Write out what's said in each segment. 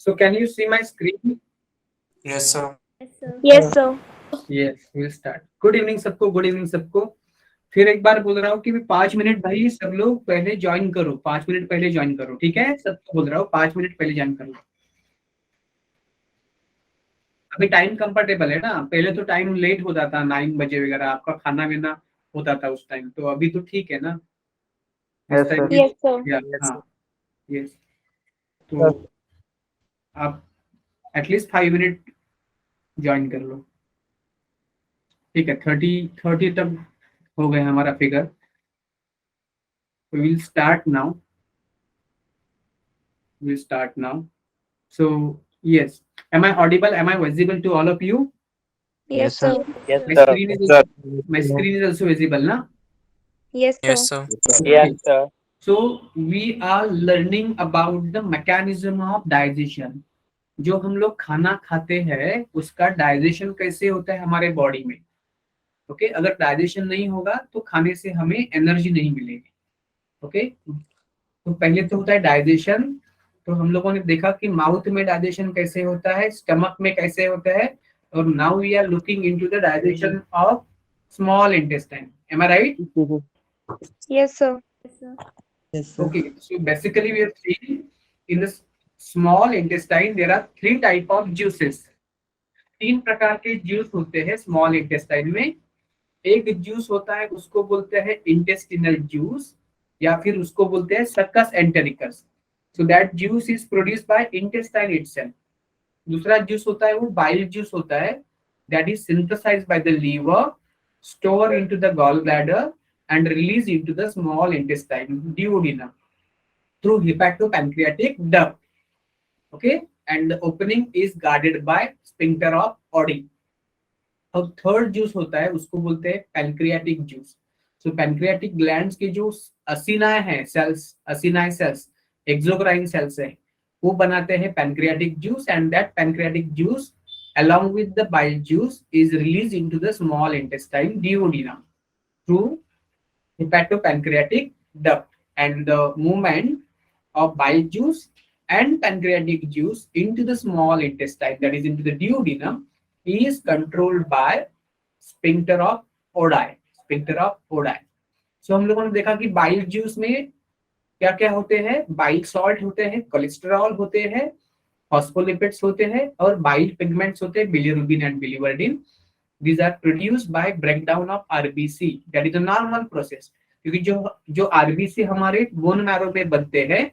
So can you see my screen? Yes, sir. Yes, sir. Yes, we'll start. Good evening सबको, good evening सबको। फिर एक बार बोल रहा हूँ कि 5 मिनट भाई सब लोग पहले ज्वाइन करो, 5 मिनट पहले ज्वाइन करो, ठीक है? सबको बोल रहा हूँ 5 मिनट पहले ज्वाइन करो। अभी टाइम कंफर्टेबल है ना? पहले तो टाइम लेट होता था, 9 बजे वगैरह आपका खाना पीना होता था उस टाइम, तो अभी तो ठीक है ना? इस यस टाइम सर। भी Yes, sir. या Yes, हाँ, sir. यस। तो आप एटलीस्ट 5 मिनट ज्वाइन कर लो, ठीक है? 30 तक हो गए हमारा figure. Will start now, will start now. So yes, am I audible? Am I visible to all of you? Yes, yes sir. sir. Yes My sir. screen Yes, is sir. my screen is also visible, na? Yes, Yes, sir. sir. Okay. Yes sir. So we are learning about the mechanism of digestion. जो हम लोग खाना खाते हैं उसका digestion कैसे होता है हमारे बॉडी में। ओके, अगर डाइजेशन नहीं होगा तो खाने से हमें एनर्जी नहीं मिलेगी। ओके, तो पहले तो होता है डाइजेशन। तो हम लोगों ने देखा कि माउथ में डाइजेशन कैसे होता है, स्टमक में कैसे होता है, और now we are looking into the digestion of small intestine. Am I right? Yes, sir. Yes sir. Okay, so basically we have seen in the small intestine there are 3 type of juices. 3 प्रकार के juice होते हैं small intestine में। एक juice होता है उसको बोलते हैं इंटेस्टिनल जूस, या फिर उसको बोलते हैं succus entericus. So that juice is produced by intestine itself. दूसरा जूस होता है वो बाइल जूस होता है, that is synthesized by the liver, store into the gall bladder and release into the small intestine duodenum through hepatopancreatic duct. Okay, and the opening is guarded by sphincter of Oddi. अब third juice होता है उसको बोलते हैं pancreatic juice. सो pancreatic glands के जो असिनाए हैं sales, असिनाए sales exocrine sales है, वो बनाते हैं pancreatic juice, and that pancreatic juice along with the bile juice is released into the small intestine duodenum through hepatopancreatic duct, and the movement of bile juice and pancreatic juice into the small intestine, that is into the duodenum, is controlled by sphincter of Oddi, sphincter of Oddi. So हम लोगों ने देखा कि bile juice में क्या क्या होते हैं, बाइल सॉल्ट होते हैं, कोलेस्ट्रॉल होते हैं, फॉस्फोलिपिड्स होते हैं, और बाइल पिगमेंट्स होते हैं, bilirubin and बिलिवर्डिन। These are produced by breakdown of RBC, that is a normal process। क्योंकि जो जो आरबीसी हमारे बोन मैरो में बनते हैं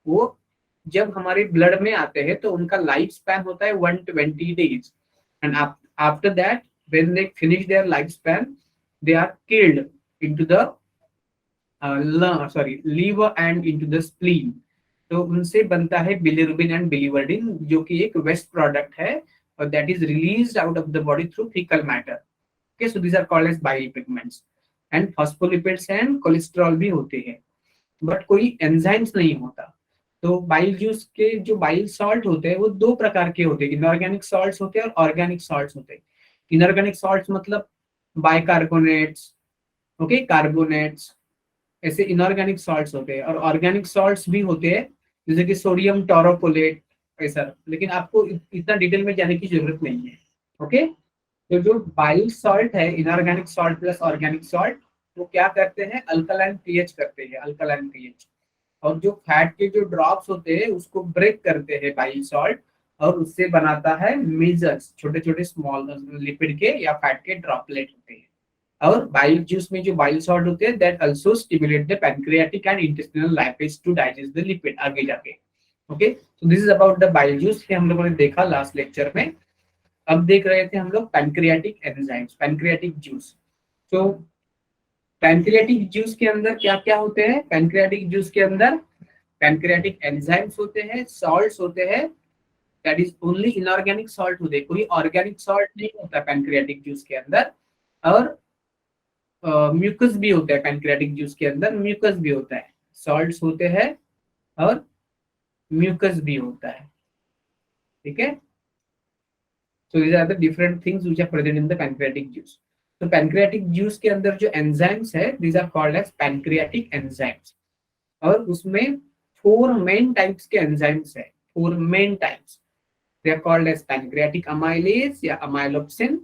वो जब हमारे ब्लड में आते हैं तो उनका लाइफ स्पैन होता है 120 days, and after that when they finish their life span they are killed into the liver and into the spleen. तो उनसे बनता है बिलिरुबिन एंड बिलिवर्डिन, जो कि एक वेस्ट प्रोडक्ट है, और that is released out of the body through faecal matter. Okay, so these are called as bile pigments. And phospholipids and cholesterol भी होते हैं, बट कोई एंजाइम्स नहीं होता। तो बाइल जूस के जो बाइल सॉल्ट होते हैं वो 2 प्रकार के होते हैं, इनऑर्गेनिक सॉल्ट्स होते हैं और ऑर्गेनिक सॉल्ट्स होते हैं। इनऑर्गेनिक सॉल्ट्स मतलब बाइकार्बोनेट्स, ओके, कार्बोनेट्स, ऐसे इनऑर्गेनिक सॉल्ट्स होते हैं। और ऑर्गेनिक सॉल्ट्स भी होते हैं जैसे कि सोडियम टोरोकोलेट ऐसा, लेकिन आपको इतना डिटेल में जाने की जरूरत नहीं है। ओके, तो जो बाइल सॉल्ट है, inorganic salt plus organic salt, वो क्या करते हैं, अल्कलाइन पीएच करते हैं, अल्कलाइन पीएच। और जो फैट के जो ड्रॉप्स होते हैं उसको ब्रेक करते हैं बाइल सॉल्ट, और उससे बनाता है मेजर्स, छोटे छोटे स्मॉल लिपिड के या फैट के ड्रॉपलेट होते हैं। और बाइल जूस में जो बाइल सॉल्ट होते हैं that also stimulate the pancreatic and intestinal lipase to digest the lipid आगे जाके। Okay, so this is about the bile juice, हम लोगों ने देखा लास्ट लेक्चर में। अब देख रहे थे हम लोग पैनक्रियाटिक एंजाइम्स, पैनक्रियाटिक जूस। तो पैनक्रियाटिक जूस के अंदर क्या क्या होते हैं, पैनक्रियाटिक जूस के अंदर पैनक्रियाटिक एंजाइम्स होते हैं, सॉल्ट्स होते हैं, that is only inorganic salt होते हैं, कोई ऑर्गेनिक सॉल्ट नहीं होता पैनक्रियाटिक जूस के अंदर। और म्यूकस भी होता है पैनक्रियाटिक जूस के अंदर, म्यूकस भी होता है, सॉल्ट्स होते हैं और म्यूकस भी होता है। ठीक है, so these are the different things which are present in the pancreatic juice। तो pancreatic juice के अंदर जो enzymes है these are called as pancreatic enzymes, और उसमें 4 main types के enzymes है। 4 main types. They are called as pancreatic amylase या amylopsin,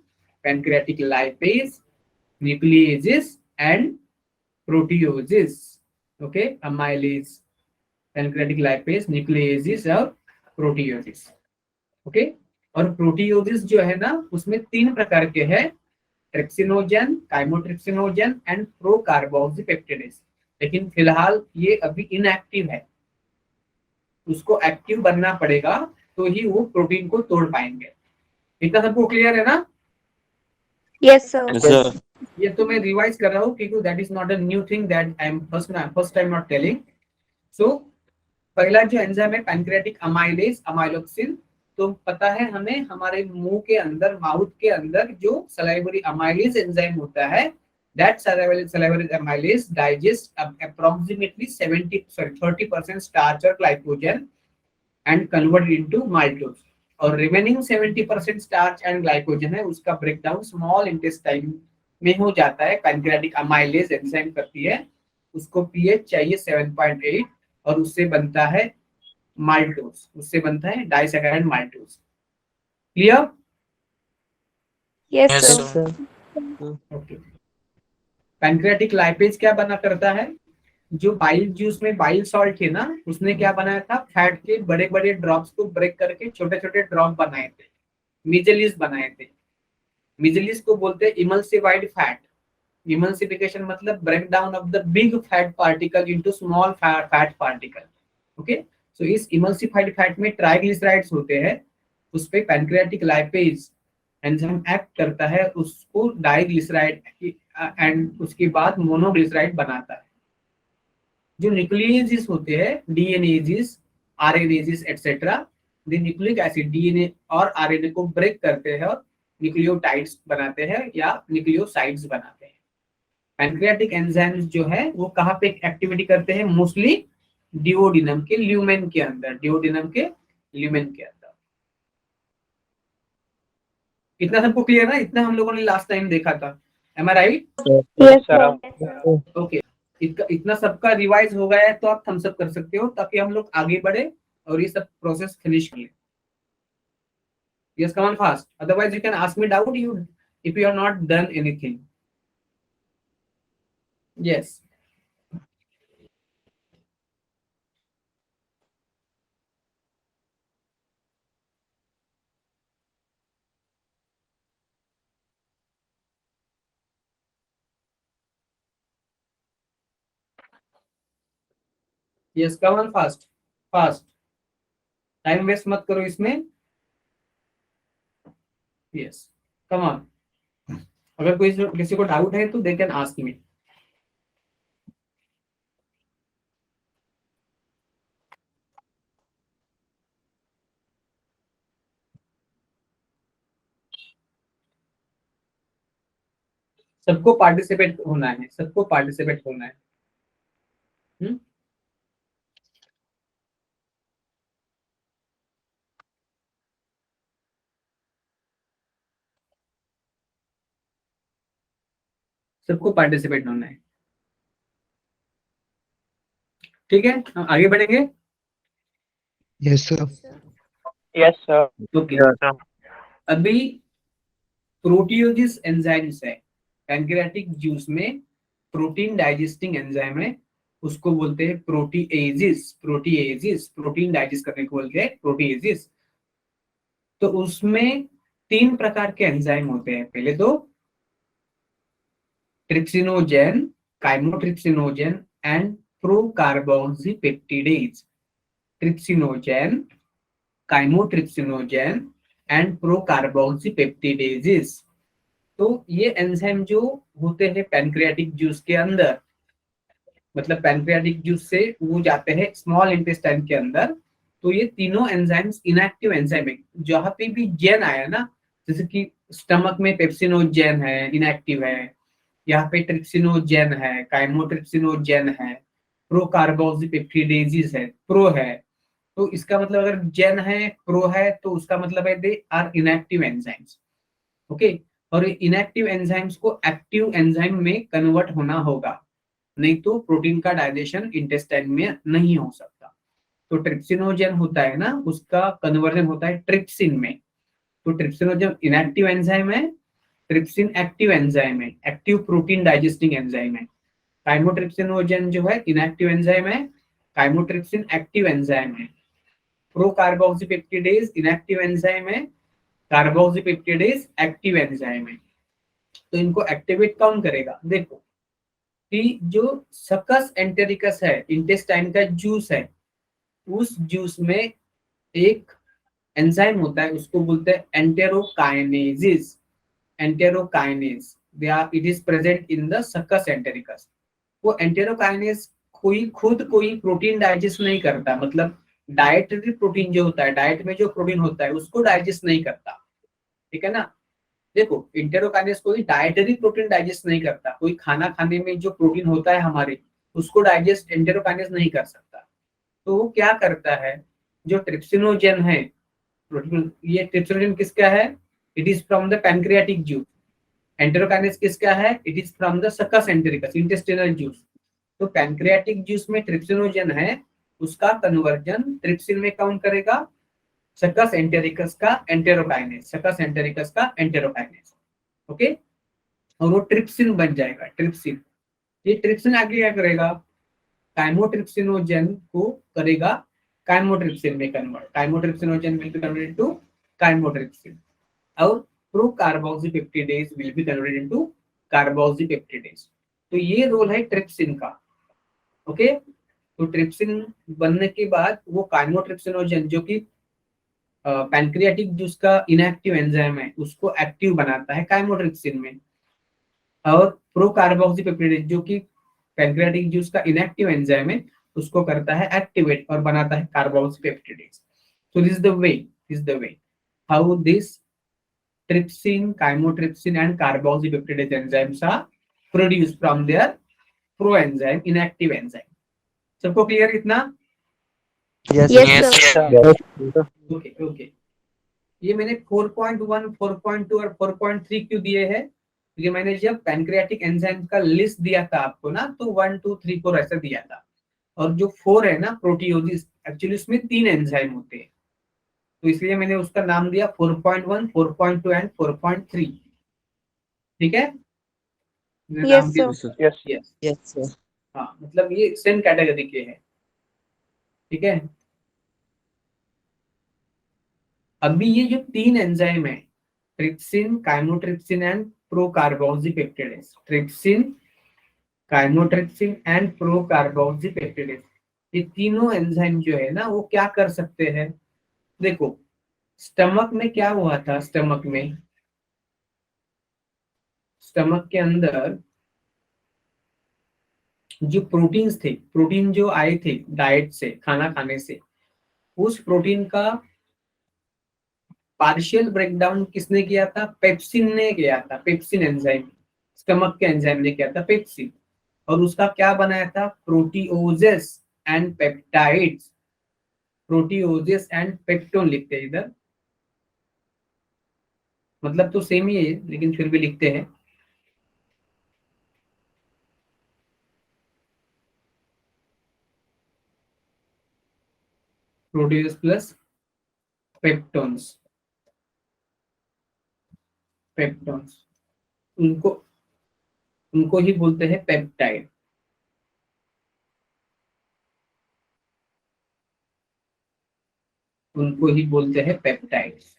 pancreatic lipase, nucleases and proteases. Okay, amylase, pancreatic lipase, nucleases और proteases. Okay, और proteoses जो है ना उसमें 3 प्रकार के हैं, ट्रिप्सिनोजन, काइमोट्रिप्सिनोजन एंड प्रोकार्बोक्सीपेप्टिडेज. लेकिन फिलहाल ये अभी इनएक्टिव है, उसको एक्टिव बनना पड़ेगा तो ही वो प्रोटीन को तोड़ पाएंगे. इतना सबको क्लियर है ना? Yes, sir. Yes, sir. ये तो मैं रिवाइज कर रहा हूँ क्योंकि that is not a new thing that I am first time not telling. So पहला जो एंजाइम है पैनक्रियाटिक अमाइलेज, अमाइलोक्सिन, तो पता है हमें हमारे मुंह के अंदर, माउथ के अंदर जो सलाइवरी अमाइलेज एंजाइम होता है, that salivary amylase digest approximately 30% starch और glycogen and convert into maltose. और रिमेनिंग 70% स्टार्च एंड ग्लाइकोजन है उसका ब्रेकडाउन स्मॉल इंटेस्टाइन में हो जाता है. पैनक्रियाटिक अमाइलेज एंजाइम करती है, उसको पीएच चाहिए 7.8 और उससे बनता है माल्टोज, उससे बनता है disaccharide maltose. Clear? Yes, Yes, sir. Yes, sir. Okay. Pancreatic lipase क्या बना करता है? जो बाइल जूस में बाइल सॉल्ट है ना, उसने क्या बनाया था, फैट के बड़े बड़े ड्रॉप्स को ब्रेक करके छोटे छोटे ड्रॉप बनाए थे, मिजेलिस बनाए थे. मिजेलिस को बोलते हैं इमल्सिफाइड फैट. इमल्सिफिकेशन मतलब break down of the big fat particle into small fat particle. Okay, so इस इमल्सिफाइड फैट में ट्राइग्लिसराइड्स होते हैं, उस पे पैनक्रियाटिक लाइपेज एंजाइम एक्ट करता है, उसको डाइग्लिसराइड एंड उसके बाद मोनोग्लिसराइड बनाता है. जो न्यूक्लियेजेस होते हैं, DNases, RNases etcetera, the nucleic acid DNA और आरएनए को ब्रेक करते हैं और न्यूक्लियोटाइड्स बनाते हैं या न्यूक्लियोसाइड्स बनाते हैं. पैनक्रियाटिक एंजाइम्स जो है वो कहाँ पे एक्टिविटी करते हैं? मोस्टली डिओडिनम के ल्यूमेन के अंदर, डिओडिनम के ल्यूमेन के अंदर. इतना सबको क्लियर है? इतना हम लोगों ने लास्ट टाइम देखा था. M I right? Yes, sir. Okay, इतना सबका रिवाइज हो गया है तो आप थम्स अप कर सकते हो ताकि हम लोग आगे बढ़े और ये सब प्रोसेस फिनिश कर ले. Yes, come on fast, otherwise you can ask me doubt you if you are not done anything. Yes, yes, come on fast, fast, time waste मत करो इसमें. Yes, come on. अगर कोई किसी को डाउट है तो दे कैन आस्क मी. सबको पार्टिसिपेट होना है, सबको पार्टिसिपेट होना है. सबको पार्टिसिपेट होना है. ठीक है, हम आगे बढ़ेंगे. Yes, sir. Yes, sir. Okay, अभी प्रोटियोजिस एंजाइम्स है पैनक्रियाटिक जूस में, प्रोटीन डाइजेस्टिंग एंजाइम है, उसको बोलते हैं प्रोटीएजेस. प्रोटीएजेस प्रोटीन डाइजेस्ट करने को बोलते हैं प्रोटीएजेस. तो उसमें 3 प्रकार के एंजाइम होते हैं. पहले तो trypsinogen, chymotrypsinogen and procarboxypeptidase. Trypsinogen, chymotrypsinogen and procarboxypeptidases. तो ये एंजाइम जो होते हैं पैनक्रियाटिक जूस के अंदर, मतलब पैनक्रियाटिक जूस से वो जाते हैं स्मॉल इंटेस्टाइन के अंदर. तो ये तीनों एंजाइम्स इनएक्टिव एंजाइम है. जहां पे भी जेन आया ना, जैसे कि स्टमक में पेप्सिनोजेन है, इनएक्टिव है, यहाँ पे ट्रिप्सिनोजेन है, काइमोट्रिप्सिनोजेन है, प्रोकार्बोक्सीपेप्टिडेजेस है, प्रो है. तो इसका मतलब अगर जेन है, प्रो है, तो उसका मतलब है they are inactive enzymes. Okay, और इनएक्टिव एंजाइम्स को एक्टिव एंजाइम में कन्वर्ट होना होगा, नहीं तो प्रोटीन का डाइजेशन इंटेस्टाइन में नहीं हो सकता. तो ट्रिप्सिनोजन होता है ना, उसका कन्वर्जन होता है ट्रिप्सिन में। तो ट्रिप्सिनोजन इनएक्टिव एंजाइम है, ट्रिप्सिन एक्टिव एंजाइम है, एक्टिव प्रोटीन डाइजेस्टिंग एंजाइम है। काइमोट्रिप्सिनोजन जो है इनएक्टिव एंजाइम है, काइमोट्रिप्सिन एक्टिव एंजाइम है। प्रो कार्बोक्सीपेप्टिडेज इनएक्टिव एंजाइम है, कार्बोक्सीपेप्टिडेज एक्टिव एंजाइम है। तो इनको एक्टिवेट कौन करेगा? देखो कि जो सकस एंटेरिकस है, इंटेस्टाइन का जूस है, उस जूस में एक एंजाइम होता है, उसको बोलते हैं enterokinases. Enterokinase it is present in the succus entericus. वो एंटेरोकाइनेज कोई प्रोटीन डाइजेस्ट नहीं करता, मतलब डाइटरी प्रोटीन जो होता है, डाइट में जो प्रोटीन होता है उसको डाइजेस्ट नहीं करता, ठीक है ना। देखो इंटेरोकाइनेज कोई डाइटरी प्रोटीन डाइजेस्ट नहीं करता, कोई खाना खाने में जो प्रोटीन होता है हमारे, उसको डाइजेस्ट इंटेरोकाइनेज नहीं कर सकता। तो वो क्या करता है, जो ट्रिप्सिनोजन है, ये ट्रिप्सिनोजन किसका है? It is from the pancreatic juice. Enterokinase किसका है? It is from the succus entericus, intestinal juice. तो पैनक्रियाटिक जूस में ट्रिप्सिनोजन है, उसका कन्वर्जन ट्रिप्सिन में कौन करेगा? सकस एंटेरिकस का एंटेरोकाइनेज, सकस एंटेरिकस का एंटेरोकाइनेज। ओके, और वो ट्रिप्सिन बन जाएगा, ट्रिप्सिन। ये ट्रिप्सिन आगे क्या करेगा? काइमोट्रिप्सिनोजन को करेगा काइमोट्रिप्सिन में convert, chymotrypsinogen will be converted into chymotrypsin, और pro carboxypeptidase will be converted into carboxypeptidase. तो ये रोल है ट्रिप्सिन का। ओके, तो ट्रिप्सिन बनने के बाद वो काइमोट्रिप्सिनोजन जो कि पैनक्रियाटिक जूस का इनएक्टिव एंजाइम है, उसको एक्टिव बनाता है काइमोट्रिप्सिन में, और प्रो कार्बोक्सीपेप्टिडेज जो कि पैनक्रियाटिक जूस का इनएक्टिव एंजाइम है, उसको करता है एक्टिवेट और बनाता है carboxypeptidase. So this is the way how this trypsin, chymotrypsin and carboxypeptidase enzymes are produced from their proenzyme, inactive enzyme. सबको क्लियर इतना? Yes, Yes, sir. sir. Okay okay. ये मैंने 4.1, 4.2 और 4.3 क्यों दिए हैं? क्योंकि मैंने जब पैनक्रियाटिक एंजाइम का लिस्ट दिया था आपको ना, तो 1 2 3 4 ऐसा दिया था, और जो 4 है ना प्रोटियोजिस, एक्चुअली उसमें 3 एंजाइम होते हैं, तो इसलिए मैंने उसका नाम दिया 4.1, 4.2 एंड 4.3। ठीक है? मैंने Yes, नाम दिया। sir. Yes. Yes, Yes, sir. हाँ, मतलब ये सेम कैटेगरी के हैं। ठीक है, अभी ये जो 3 एंजाइम है, trypsin, chymotrypsin and procarboxypeptidase, trypsin, chymotrypsin and procarboxypeptidase, ये तीनों एंजाइम जो है ना, वो क्या कर सकते हैं? देखो स्टमक में क्या हुआ था, स्टमक के अंदर जो प्रोटीन्स थे, प्रोटीन जो आए थे डाइट से, खाना खाने से, उस प्रोटीन का पार्शियल ब्रेकडाउन किसने किया था? पेप्सिन ने किया था, पेप्सिन एंजाइम, स्टमक के एंजाइम ने किया था पेप्सिन, और उसका क्या बनाया था? Proteoses and peptides, proteoses and peptone लिखते हैं इधर, मतलब तो सेम ही है लेकिन फिर भी लिखते हैं। प्रोटीओज प्लस पेप्टोन्स, पेप्टोन्स, उनको उनको ही बोलते हैं पेप्टाइड। उनको ही बोलते हैं पेप्टाइड्स।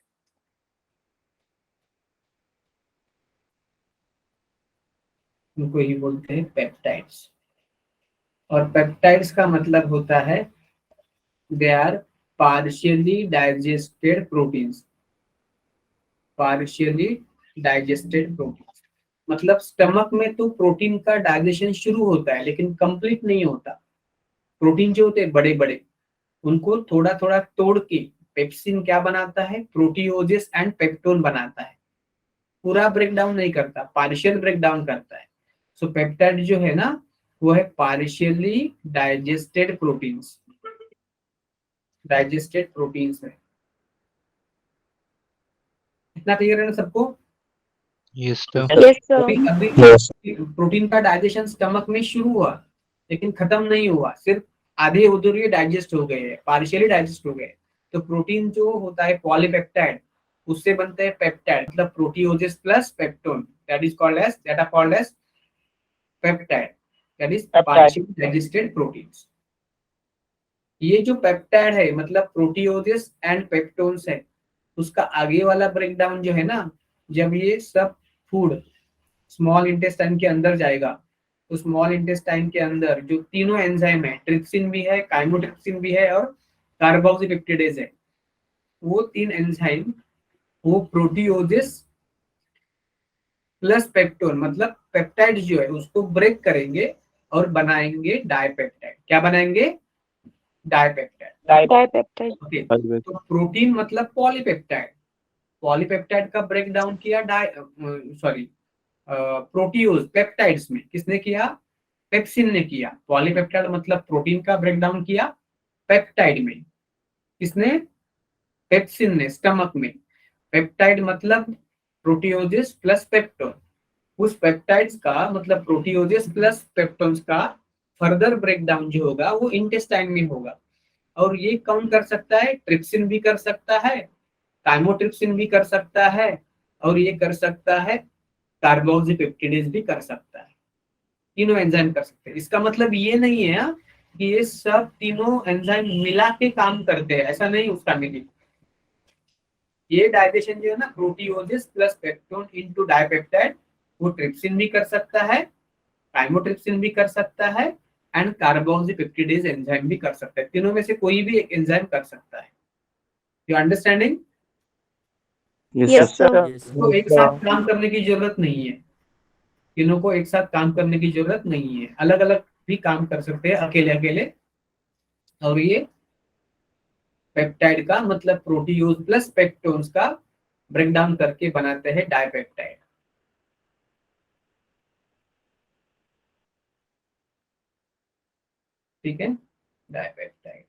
उनको ही बोलते हैं पेप्टाइड्स। और पेप्टाइड्स का मतलब होता है they are partially digested proteins, partially digested proteins, मतलब स्टमक में तो प्रोटीन का डाइजेशन शुरू होता है लेकिन कंप्लीट नहीं होता। प्रोटीन जो होते हैं बड़े बड़े, उनको थोड़ा थोड़ा तोड़ के पेप्सिन क्या बनाता है? प्रोटीओजेस एंड पेप्टोन बनाता है, पूरा ब्रेकडाउन नहीं करता, पार्शियल ब्रेकडाउन करता है। सो पेप्टाइड जो है ना, वो है partially digested proteins, digested proteins है। इतना क्लियर है ना सबको? Yes, sir. Yes, sir. अभी Yes. प्रोटीन का डाइजेशन स्टमक में शुरू हुआ लेकिन खत्म नहीं हुआ, सिर्फ आधे उधर ये डाइजेस्ट हो गए हैं, पार्शियली डाइजेस्ट हो गए। तो प्रोटीन जो होता है पॉलीपेप्टाइड, उससे बनते हैं पेप्टाइड, मतलब proteoses plus peptone, that are called as peptide, that is Peptide. Partially digested proteins. ये जो पेप्टाइड है मतलब प्रोटीओजेस एंड पेप्टोन्स है, उसका आगे वाला ब्रेकडाउन जो है ना, जब ये सब फूड स्मॉल इंटेस्टाइन के अंदर जाएगा, तो स्मॉल इंटेस्टाइन के अंदर जो तीनों एंजाइम है, ट्रिप्सिन भी है, काइमोट्रिप्सिन भी है और कार्बोक्सीपेप्टिडेज है, वो तीन एंजाइम वो प्रोटीओजेस प्लस पेप्टोन मतलब पेप्टाइड जो है उसको ब्रेक करेंगे और बनाएंगे डाइपेप्टाइड। क्या बनाएंगे? डाइपेप्टाइड। Dipeptide. ओके, तो प्रोटीन मतलब पॉलीपेप्टाइड, पॉलीपेप्टाइड का ब्रेकडाउन किया प्रोटीओज पेप्टाइड्स में, किसने किया? पेप्सिन ने किया। पॉलीपेप्टाइड मतलब प्रोटीन का ब्रेकडाउन किया पेप्टाइड में, किसने? पेप्सिन ने, स्टमक में। पेप्टाइड मतलब प्रोटीओजेस प्लस पेप्टोन, उस पेप्टाइड्स का मतलब प्रोटीओजेस प्लस पेप्टोन्स का फर्दर ब्रेकडाउन जो होगा वो इंटेस्टाइन में होगा। और ये कौन कर सकता है? ट्रिप्सिन भी कर सकता है, काइमोट्रिप्सिन भी कर सकता है, और ये कर सकता है कार्बोक्सीपेप्टिडेज भी कर सकता है। तीनों एंजाइम कर सकते हैं। इसका मतलब ये नहीं है कि ये सब तीनों एंजाइम मिला के काम करते हैं, ऐसा नहीं उसका मीनिंग। ये डाइजेशन जो है ना, proteoses plus peptone into dipeptide, वो ट्रिप्सिन भी कर सकता है, काइमोट्रिप्सिन भी कर सकता है एंड कार्बोक्सीपेप्टिडेज एंजाइम भी कर सकता है। तीनों में से कोई भी एक एंजाइम कर सकता है। You understanding? Yes, sir. तो एक साथ काम करने की जरूरत नहीं है, तीनों को एक साथ काम करने की जरूरत नहीं है, अलग अलग भी काम कर सकते हैं, अकेले अकेले। और ये पेप्टाइड का मतलब प्रोटीओज प्लस पेप्टोन्स का ब्रेकडाउन करके बनाते हैं डाइपेप्टाइड। ठीक है, dipeptide.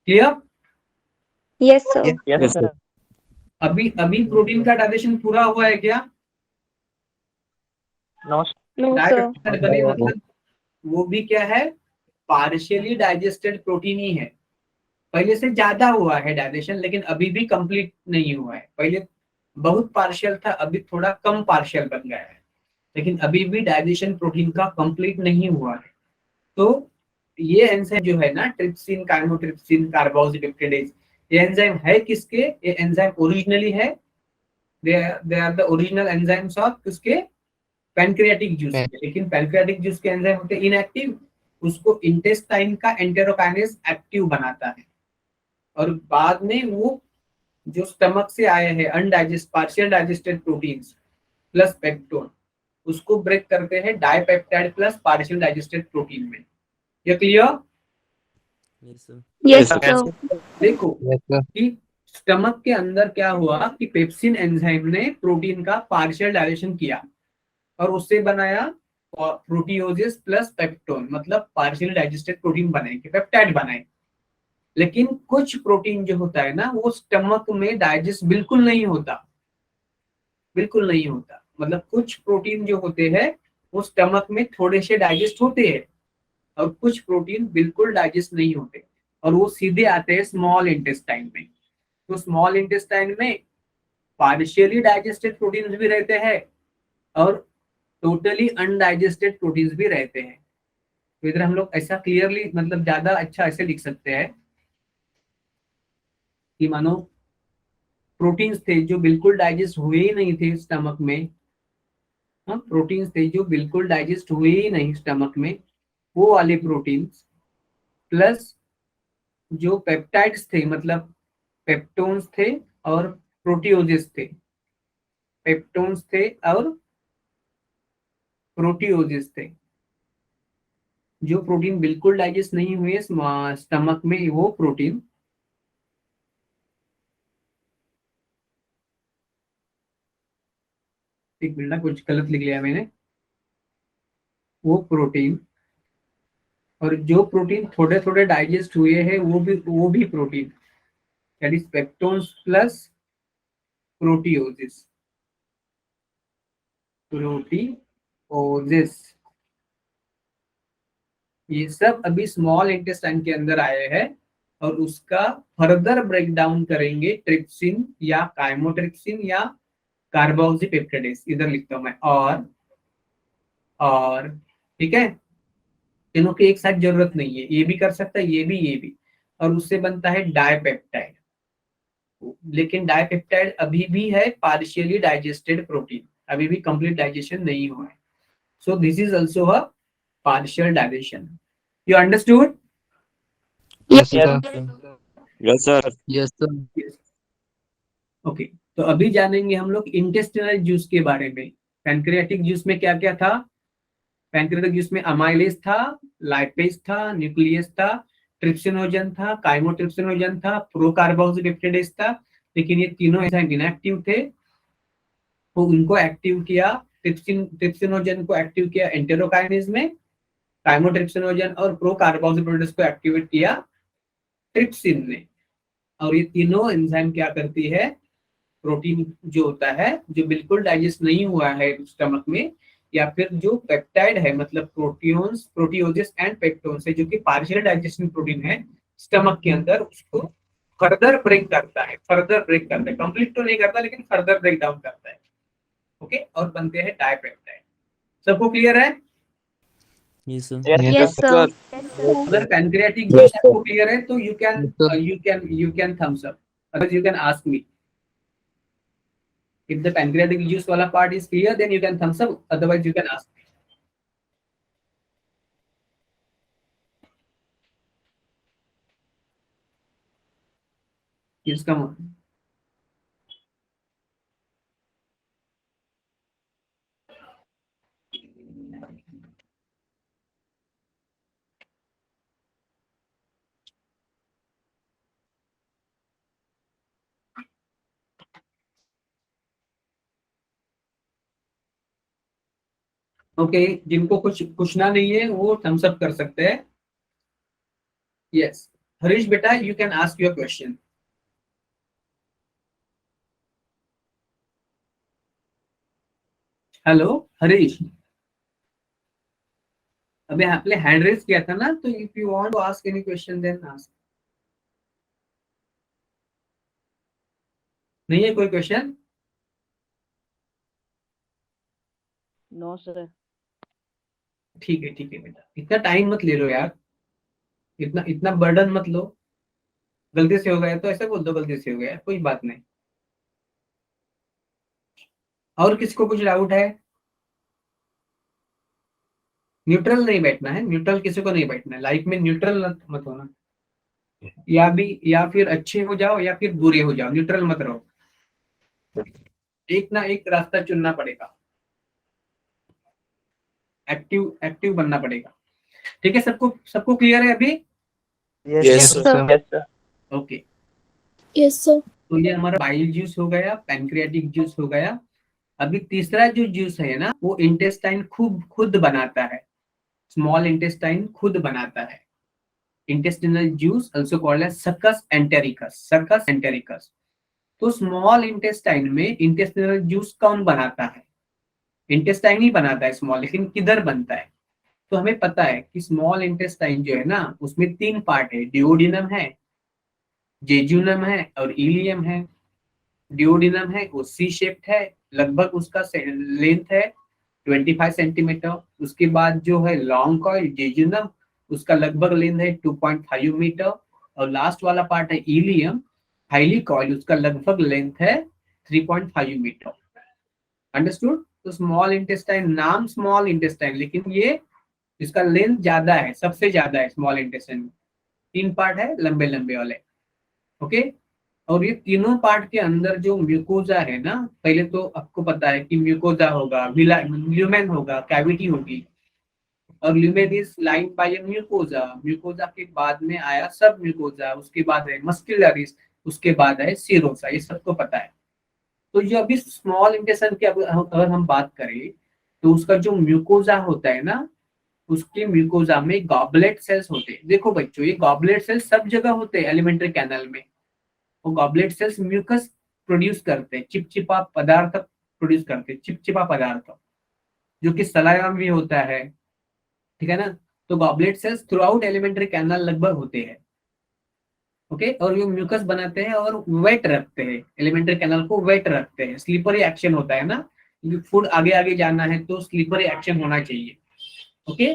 Clear? Yes, sir. Yes, sir. अभी अभी प्रोटीन का डाइजेशन पूरा हुआ है क्या? No, sir. No, sir. Dipeptide बने मतलब वो भी क्या है? पार्शियली डाइजेस्टेड प्रोटीन ही है। पहले से ज्यादा हुआ है डाइजेशन, लेकिन अभी भी कंप्लीट नहीं हुआ है। पहले बहुत पार्शियल था, अभी थोड़ा कम पार्शियल बन गया है, लेकिन अभी भी डाइजेशन प्रोटीन का कंप्लीट नहीं हुआ है। तो ये एंजाइम जो है ना, ट्रिप्सिन, काइमोट्रिप्सिन, कार्बोक्सीपेप्टिडेज, ये एंजाइम है किसके? ये एंजाइम ओरिजिनली है, they are the original enzymes of किसके? पैनक्रियाटिक जूस के। लेकिन पैनक्रियाटिक जूस के एंजाइम होते हैं इनएक्टिव, उसको इंटेस्टाइन का एंटेरोकाइनेज एक्टिव बनाता है, और बाद में वो जो स्टमक से आए हैं अनडाइजेस्ट partial digested proteins plus peptone, उसको ब्रेक करते हैं dipeptide plus partial digested protein में। ये क्लियर? Yes, sir. देखो कि स्टमक के अंदर क्या हुआ कि पेप्सिन एंजाइम ने प्रोटीन का पार्शियल डाइजेशन किया और उससे बनाया प्रोटीओजेस प्लस पेप्टोन, मतलब पार्शियल डाइजेस्टेड प्रोटीन बने, पेप्टाइड बनाए। लेकिन कुछ प्रोटीन जो होता है ना, वो स्टमक में डाइजेस्ट बिल्कुल नहीं होता, बिल्कुल नहीं होता। मतलब कुछ प्रोटीन जो होते हैं वो स्टमक में थोड़े से डाइजेस्ट होते हैं, और कुछ प्रोटीन बिल्कुल डाइजेस्ट नहीं होते, और वो सीधे आते हैं स्मॉल इंटेस्टाइन में। तो स्मॉल इंटेस्टाइन में पार्शियली डाइजेस्टेड प्रोटीन्स भी रहते हैं और टोटली अनडाइजेस्टेड प्रोटीन्स भी रहते हैं। तो इधर हम लोग ऐसा क्लियरली मतलब ज्यादा अच्छा ऐसे लिख सकते हैं कि मानो प्रोटीन्स थे जो बिल्कुल डाइजेस्ट हुए ही नहीं थे स्टमक में, हाँ प्रोटीन्स थे जो बिल्कुल डाइजेस्ट हुए ही नहीं स्टमक में, वो वाले प्रोटीन्स प्लस जो पेप्टाइड्स थे मतलब पेप्टोन्स थे और प्रोटीओजेस थे, पेप्टोन्स थे और प्रोटीओजेस थे, जो प्रोटीन बिल्कुल डाइजेस्ट नहीं हुए स्टमक में, वो प्रोटीन एक मिनट, कुछ गलत लिख लिया मैंने, वो प्रोटीन, और जो प्रोटीन थोड़े थोड़े डाइजेस्ट हुए हैं वो भी protein, that is peptones plus proteoses, proteoses. ओजेस, ये सब अभी स्मॉल इंटेस्टाइन के अंदर आए हैं और उसका फर्दर ब्रेक डाउन करेंगे ट्रिप्सिन या काइमोट्रिप्सिन या कार्बोक्सीपेप्टाइडेस, इधर लिखता हूं मैं। और ठीक है, तीनों की एक साथ जरूरत नहीं है, ये भी कर सकता है, ये भी। और उससे बनता है डाइपेप्टाइड, लेकिन डाइपेप्टाइड अभी भी है पार्शियली डाइजेस्टेड प्रोटीन, अभी भी कंप्लीट डाइजेशन नहीं हुआ है। सो this is also a partial digestion. You understood? Yes, Yes. sir. Yes, sir. Yes, sir. Okay, तो अभी जानेंगे हम लोग इंटेस्टिनल जूस के बारे में। पैनक्रियाटिक जूस में क्या क्या था? पैनक्रियाटिक जूस में अमाइलेज था, लाइपेज था, न्यूक्लियस था, ट्रिप्सिनोजन था, काइमोट्रिप्सिनोजन था, प्रोकार्बोक्सीपेप्टाइडेस था। लेकिन ये तीनों एंजाइम इनएक्टिव थे, तो उनको एक्टिव किया, ट्रिप्सिनोजन को एक्टिव किया एंटेरोकाइनेज में, काइमोट्रिप्सिनोजन और प्रोकार्बोक्सीपेप्टाइडेस को एक्टिवेट किया ट्रिप्सिन ने। और ये तीनों एंजाइम क्या करती है? प्रोटीन जो होता है, जो बिल्कुल डाइजेस्ट नहीं हुआ है स्टमक में, या फिर जो पेप्टाइड है, मतलब प्रोटीन्स, प्रोटियोजेस एंड पेप्टोन्स है, जो कि पार्शियल डाइजेशन प्रोटीन है स्टमक के अंदर, उसको फर्दर ब्रेक करता है, कंप्लीट तो नहीं करता लेकिन फर्दर ब्रेक डाउन करता है। ओके, और बनते हैं डाइपेप्टाइड। सबको क्लियर है? Yes, sir. Yes, Yes, sir. sir. अगर पैनक्रियाटिक Yes, जूस sir. आपको क्लियर है तो Yes, sir. you can thumbs up, otherwise you can ask me. If the pancreatic juice wala part is clear, then you can thumbs up, otherwise you can ask me. Yes, come on. Okay, जिनको कुछ पूछना नहीं है वो Thums up कर सकते हैं। Yes, Harish बेटा, you can ask your question. Hello Harish, अभी आपने हैंड रेज किया था ना, तो if you want to ask any question then ask. नहीं है कोई क्वेश्चन? No sir. ठीक है बेटा, इतना टाइम मत ले लो यार, इतना इतना बर्डन मत लो। गलती से हो गया तो ऐसे बोल दो, गलती से हो गया, कोई बात नहीं। और किसको कुछ डाउट है? न्यूट्रल नहीं बैठना है, न्यूट्रल किसी को नहीं बैठना है लाइफ में, न्यूट्रल मत होना। या फिर अच्छे हो जाओ या फिर बुरे हो जाओ, न्यूट्रल मत रहो। एक ना एक रास्ता चुनना पड़ेगा, एक्टिव बनना पड़ेगा। ठीक है, सबको सबको क्लियर है अभी? Yes, Yes, sir. sir. Yes, sir. Okay, Yes, sir. तो ये हमारा बाइल जूस हो गया, पैनक्रियाटिक जूस हो गया। अभी तीसरा जो जूस है ना, वो इंटेस्टाइन खुद बनाता है, स्मॉल इंटेस्टाइन खुद बनाता है। Intestinal juice also called as succus entericus. तो स्मॉल इंटेस्टाइन में इंटेस्टिनल जूस कौन बनाता है? इंटेस्टाइन ही बनाता है स्मॉल, लेकिन किधर बनता है? तो हमें पता है कि स्मॉल इंटेस्टाइन जो है ना, उसमें 3 पार्ट है, डिओडिनम है, जेजुनम है और इलियम है। डिओडिनम है वो सी शेप्ड है, लगभग उसका लेंथ है 25 सेंटीमीटर। उसके बाद जो है लॉन्ग कॉइल जेजुनम, उसका लगभग लेंथ है 2.5 मीटर। और लास्ट वाला पार्ट है इलियम, हाईली कॉइल, उसका लगभग लेंथ है 3.5 मीटर। अंडरस्टूड? तो स्मॉल इंटेस्टाइन, नाम स्मॉल इंटेस्टाइन, लेकिन ये इसका लेंथ ज्यादा है, सबसे ज्यादा है स्मॉल इंटेस्टाइन में। 3 पार्ट है लंबे लंबे वाले। ओके, और ये तीनों पार्ट के अंदर जो म्यूकोजा है ना, पहले तो आपको पता है कि म्यूकोजा होगा, ल्यूमेन होगा, कैविटी होगी, और lumen is line by mucosa. Mucosa के बाद में आया सब म्यूकोजा, उसके बाद है मस्कुलरिस, उसके बाद है सीरोसा, ये सबको पता है। तो जो अभी स्मॉल इंटेस्टाइन की अगर हम बात करें, तो उसका जो म्यूकोजा होता है ना, उसके म्यूकोजा में गॉबलेट सेल्स होते हैं। देखो बच्चों, ये गॉबलेट सेल्स सब जगह होते हैं एलिमेंट्री कैनल में। वो गॉबलेट सेल्स म्यूकस प्रोड्यूस करते हैं, चिपचिपा पदार्थ प्रोड्यूस करते हैं, चिपचिपा पदार्थ जो कि सलाइवा में भी होता है, ठीक है ना। तो goblet cells through out alimentary canal लगभग होते हैं, ओके। और ये म्यूकस बनाते हैं और वेट रखते हैं, एलिमेंट्री कैनाल को वेट रखते हैं। स्लीपरी एक्शन होता है ना, क्योंकि फूड आगे आगे जाना है तो स्लीपरी एक्शन होना चाहिए, ओके,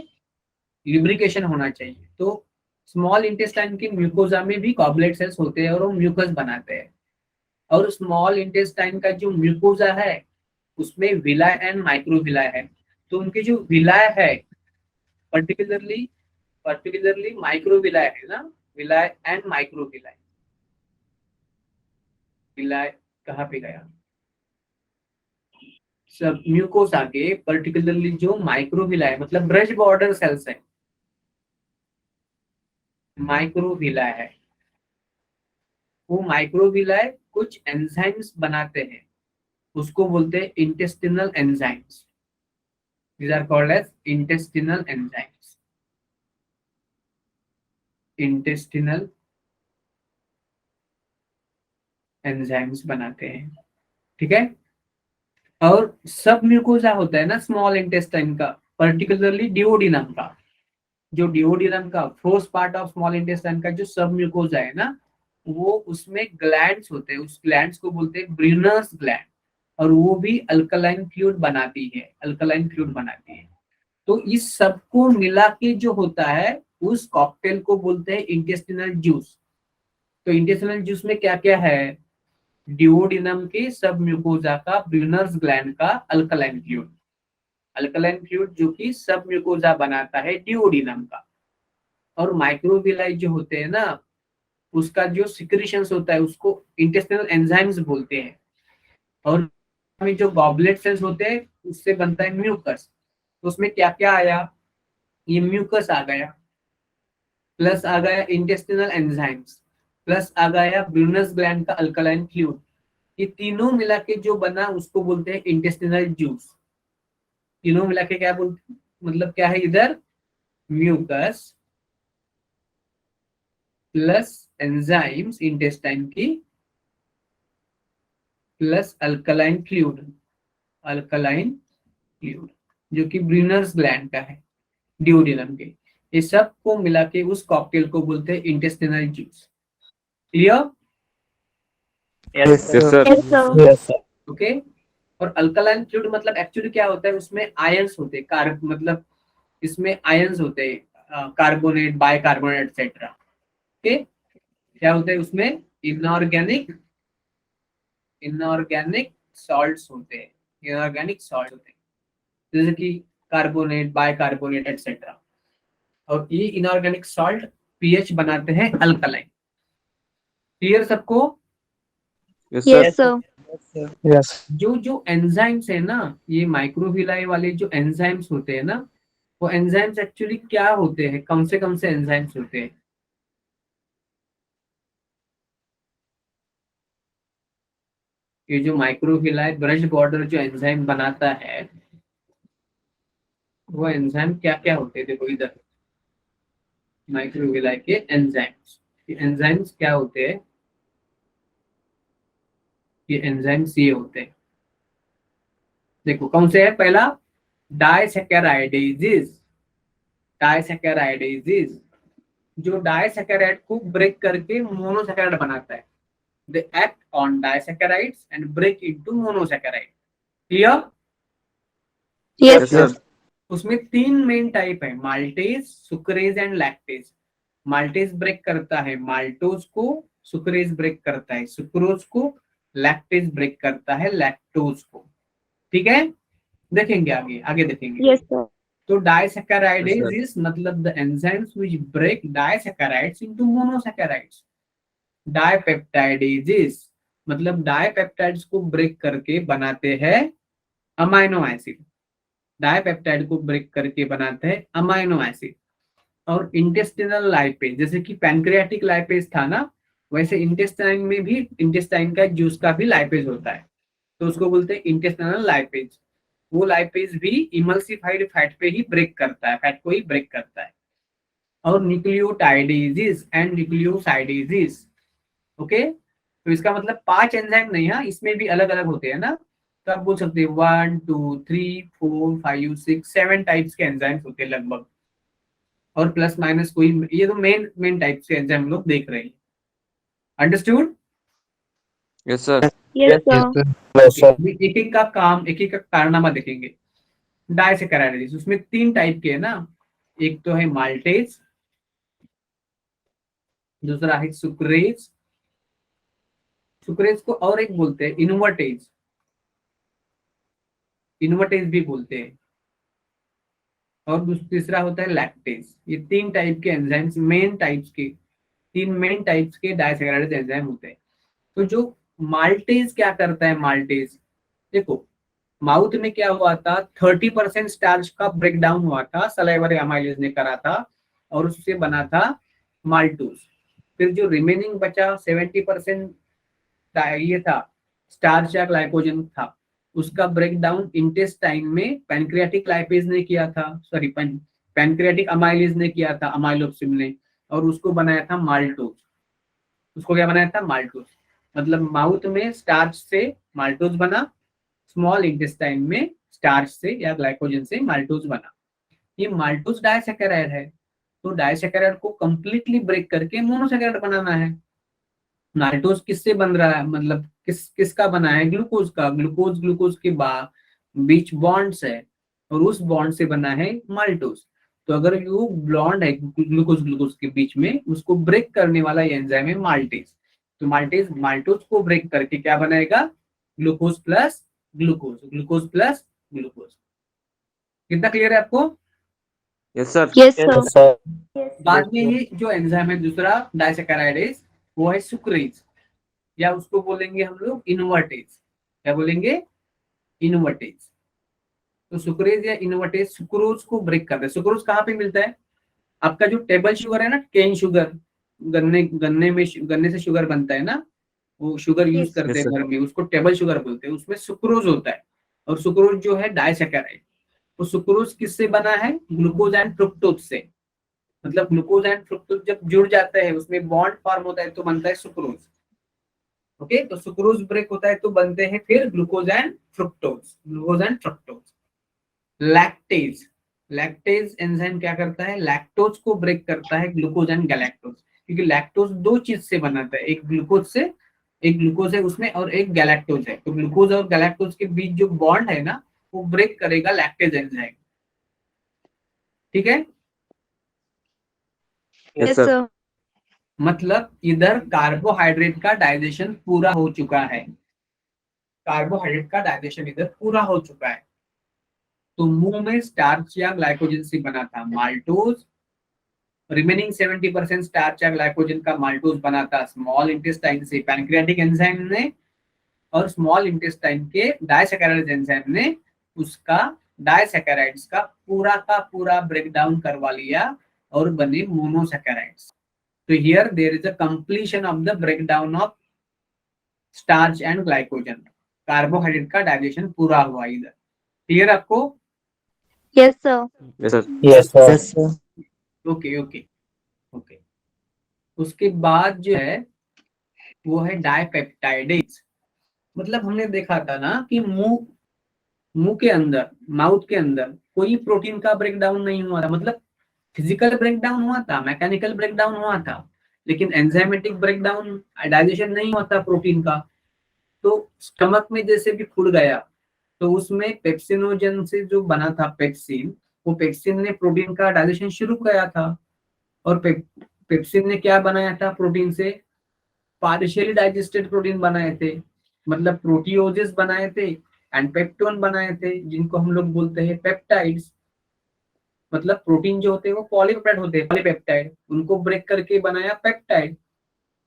लुब्रिकेशन होना चाहिए। तो स्मॉल इंटेस्टाइन के म्यूकोजा में भी गॉबलेट सेल्स होते हैं और वो म्यूकस बनाते हैं। और स्मॉल इंटेस्टाइन का जो म्यूकोजा है उसमें विलाय एंड माइक्रोविलाय है। तो उनके जो विलाय है, पर्टिकुलरली माइक्रोविलाय है ना, विलाय एंड माइक्रोविलाय। विलाय कहाँ पे गया, सब म्यूकोसा के पर्टिकुलरली जो माइक्रोविलाय मतलब ब्रश बॉर्डर सेल्स है, माइक्रोविलाय है, वो माइक्रोविलाय कुछ एंजाइम्स बनाते हैं, उसको बोलते हैं intestinal enzymes. These are called as intestinal enzymes. Intestinal enzymes बनाते हैं, ठीक है। और सब म्यूकोजा होता है ना स्मॉल इंटेस्टाइन का, पर्टिकुलरली डिओडिनम का, जो डिओडिनम का fourth part of small intestine का जो सब म्यूकोजा है ना, वो उसमें ग्लैंड्स होते हैं, उस ग्लैंड्स को बोलते हैं ब्रूनर्स ग्लैंड, और वो भी अल्कलाइन फ्लूइड बनाती है, अल्कलाइन फ्लूइड बनाती है। तो इस सबको मिला के जो होता है उस कॉकटेल को बोलते हैं इंटेस्टिनल जूस। तो इंटेस्टिनल जूस में क्या क्या है, डिओडिनम के सब म्यूकोजा का, ब्रूनर्स ग्लैंड का अल्कलाइन फ्लूइड, अल्कलाइन फ्लूइड जो कि सब म्यूकोजा बनाता है डिओडिनम का। और माइक्रोविलाई जो होते हैं ना, उसका जो सिक्रीशंस होता है उसको इंटेस्टिनल एंजाइम्स बोलते हैं। और जो गॉबलेट सेल्स होते हैं उससे बनता है म्यूकस। तो उसमें क्या क्या आया, ये म्यूकस आ गया, प्लस आ गया इंटेस्टिनल एंजाइम्स, प्लस आ गया ब्रूनस ग्लैंड का अल्कलाइन फ्लूइड। ये तीनों मिला के जो बना उसको बोलते हैं इंटेस्टिनल जूस। तीनों मिला के क्या बोलते हैं, मतलब क्या है इधर, म्यूकस प्लस एंजाइम्स इंटेस्टाइन की, plus alkaline fluid, alkaline fluid जो कि ब्रूनर्स ग्लैंड का है डिओडिनम के। ये सब को मिला के उस कॉकटेल को बोलते हैं intestinal juice. Clear? Yes, sir. Yes, sir. Yes, sir. Yes, sir. Okay. और अल्कलाइन फ्लूइड मतलब एक्चुअली क्या होता है, उसमें आयंस होते हैं, कार्ब मतलब इसमें आयंस होते हैं, कार्बोनेट, बाइकार्बोनेट एक्सेट्रा। ओके, क्या होता है उसमें, इनऑर्गेनिक सॉल्ट्स होते हैं, इनऑर्गेनिक सॉल्ट होते हैं, जैसे कि कार्बोनेट, बाइकार्बोनेट एक्सेट्रा। और ये इनऑर्गेनिक सॉल्ट पीएच बनाते हैं अल्कलाइन। क्लियर सबको? Yes, sir. Yes, sir. Yes. जो जो एंजाइम्स है ना, ये माइक्रोविलाई वाले जो एंजाइम्स होते हैं ना, वो एंजाइम्स एक्चुअली क्या होते हैं, कौन से एंजाइम्स होते हैं? ये जो माइक्रोविलाई ब्रश बॉर्डर जो एंजाइम बनाता है, वो एंजाइम क्या क्या होते हैं, देखो इधर माइक्रोविलाई के एंजाइम्स, ये एंजाइम्स क्या होते हैं, ये एंजाइम्स ये होते हैं, देखो कौन से है, पहला डाइसैकेराइडेजेस। डाइसैकेराइडेजेस जो डाइसैकेराइड को ब्रेक करके मोनोसैकेराइड बनाता है। They act on disaccharides and break into monosaccharide. Clear? Yes, Yes, sir. उसमें तीन मेन टाइप है, maltase, sucrase and lactase. Maltase break करता है माल्टोज को, सुक्रेज ब्रेक करता है सुक्रोज को, लैक्टेज ब्रेक करता है लैक्टोज को। ठीक है, देखेंगे आगे, आगे देखेंगे। yes, sir. तो डाइसैकेराइडेज Yes, इज मतलब the enzymes which break disaccharides into monosaccharides. Dipeptidases मतलब डाइपेप्टाइड्स को ब्रेक करके बनाते हैं अमाइनो एसिड, डाइपेप्टाइड को ब्रेक करके बनाते हैं अमाइनो एसिड। और इंटेस्टिनल लाइपेज, जैसे कि पैनक्रियाटिक लाइपेज था ना, वैसे इंटेस्टाइन में भी, इंटेस्टाइन का जूस का भी लाइपेज होता है, तो उसको बोलते हैं इंटेस्टिनल लाइपेज। वो लाइपेज भी इमल्सिफाइड फैट पे ही ब्रेक करता है, फैट को ही ब्रेक करता है। और न्यूक्लियोटाइडेजेस एंड न्यूक्लियोसाइडेजेस। ओके, तो इसका मतलब 5 एंजाइम नहीं, हाँ इसमें भी अलग अलग होते हैं ना, तो आप बोल सकते हैं 1 2 3 4 5 6 7 टाइप्स के एंजाइम्स होते हैं लगभग, और प्लस माइनस कोई, ये तो मेन टाइप्स के एंजाइम लोग देख रहे हैं। Understood? Yes, sir. Yes, sir. एक एक का काम, एक एक का कारनामा देखेंगे। डाइसैकेराइड्स उसमें 3 टाइप के है ना, एक तो है माल्टेज, दूसरा है सुक्रेज, सुक्रेज को और एक बोलते हैं इनवर्टेज, इनवर्टेज भी बोलते हैं, और तीसरा होता है लैक्टेज। ये 3 टाइप के एंजाइम्स, मेन टाइप्स के, 3 मेन टाइप्स के डाइसैकेराइड्स एंजाइम होते हैं। तो जो माल्टेज क्या करता है, माल्टेज देखो, माउथ में क्या हुआ था, 30% स्टार्च का ब्रेकडाउन हुआ था, सलाइवरी अमाइलेज ने करा था, और उससे बना था माल्टोज। फिर जो रिमेनिंग बचा 70% ये था स्टार्च या ग्लाइकोजन था, उसका ब्रेकडाउन इंटेस्टाइन में पैनक्रियाटिक लाइपेज ने किया था, सॉरी पैनक्रियाटिक अमाइलेज ने किया था, अमाइलोप्सिन ने, और उसको बनाया था माल्टोज। उसको क्या बनाया था, माल्टोज। मतलब माउथ में स्टार्च से माल्टोज बना, स्मॉल इंटेस्टाइन में स्टार्च से या ग्लाइकोजन से माल्टोज बना। ये माल्टोज डाइसैकेराइड है, तो डाइसैकेराइड को कंप्लीटली ब्रेक करके मोनोसैकेराइड बनाना है। माल्टोज किससे बन रहा है, मतलब किसका बना है, ग्लूकोज का। ग्लूकोज ग्लूकोज के बीच बॉन्ड्स है, और उस बॉन्ड से बना है माल्टोज। तो अगर वो बॉन्ड है ग्लूकोज ग्लूकोज के बीच में, उसको ब्रेक करने वाला एंजाइम है माल्टेज। तो माल्टोज को ब्रेक करके क्या बनाएगा, glucose plus glucose, glucose plus glucose. कितना क्लियर है आपको? Yes, sir. Yes, sir. बाद में ये जो एंजाइम है दूसरा डाइसैकेराइडेज, वो है सुक्रेज, या उसको बोलेंगे हम लोग इनवर्टेज। क्या बोलेंगे, इनवर्टेज। तो सुक्रेज या इनवर्टेज सुक्रोज को ब्रेक करता है। सुक्रोज कहाँ पे मिलता है, आपका जो टेबल शुगर है ना, केन शुगर, गन्ने से शुगर बनता है ना, वो शुगर यूज करते हैं घर में, उसको टेबल शुगर बोलते हैं, उसमें सुक्रोज होता है। और सुक्रोज जो है डाइसैकेराइड, वो सुक्रोज किससे बना है, ग्लूकोज एंड फ्रुक्टोज से। मतलब ग्लूकोज एंड फ्रुक्टोज जब जुड़ जाता है, उसमें बॉन्ड फॉर्म होता है, तो बनता है सुक्रोज। ओके, तो सुक्रोज ब्रेक होता है तो बनते हैं फिर glucose and fructose, glucose and fructose. Lactase, lactase enzyme क्या करता है, लैक्टोज को ब्रेक करता है, ग्लूकोज एंड गैलेक्टोज। क्योंकि लैक्टोज 2 चीज से बनाता है, एक ग्लूकोज से, एक ग्लूकोज है उसमें, और एक गैलेक्टोज है। तो ग्लूकोज और गैलेक्टोज के बीच जो बॉन्ड है ना, वो ब्रेक करेगा लैक्टेज एंजाइम। ठीक है, Yes, sir. मतलब इधर कार्बोहाइड्रेट का डाइजेशन पूरा हो चुका है, कार्बोहाइड्रेट का डाइजेशन इधर पूरा हो चुका है। तो मुंह में स्टार्च या ग्लाइकोजन से बना था माल्टोज, रिमेनिंग 70% स्टार्च या ग्लाइकोजन का माल्टोज बना था स्मॉल इंटेस्टाइन से पैनक्रियाटिक एंजाइम ने, और स्मॉल इंटेस्टाइन के डाइसैकेराइड एंजाइम ने उसका डाइसैकेराइड्स का पूरा ब्रेकडाउन करवा लिया और बने मोनोसैकेराइड्स। तो here there is a completion of the breakdown of starch and glycogen, carbohydrate का डाइजेशन पूरा हुआ इधर। क्लियर आपको? Yes, sir. Yes, sir. Yes, sir. Okay okay okay. उसके बाद जो है वो है डाइपेप्टाइडेज। मतलब हमने देखा था ना कि मुंह के अंदर, माउथ के अंदर कोई प्रोटीन का ब्रेकडाउन नहीं हुआ था। मतलब फिजिकल ब्रेकडाउन हुआ था, मैकेनिकल ब्रेकडाउन हुआ था, लेकिन एंजाइमेटिक ब्रेकडाउन, डाइजेशन नहीं हुआ था प्रोटीन का। तो स्टमक में जैसे भी फूल गया, तो उसमें पेप्सिनोजन से जो बना था पेप्सिन, वो पेप्सिन ने प्रोटीन का डाइजेशन शुरू किया था। और पेप्सिन ने क्या बनाया था प्रोटीन से, पार्शियली डाइजेस्टेड प्रोटीन बनाए थे, मतलब प्रोटीओजेस बनाए थे एंड पेप्टोन बनाए थे, जिनको हम लोग बोलते हैं पेप्टाइड्स। मतलब प्रोटीन जो होते हैं वो पॉलीपेप्टाइड होते हैं, पॉलीपेप्टाइड, उनको ब्रेक करके बनाया peptide.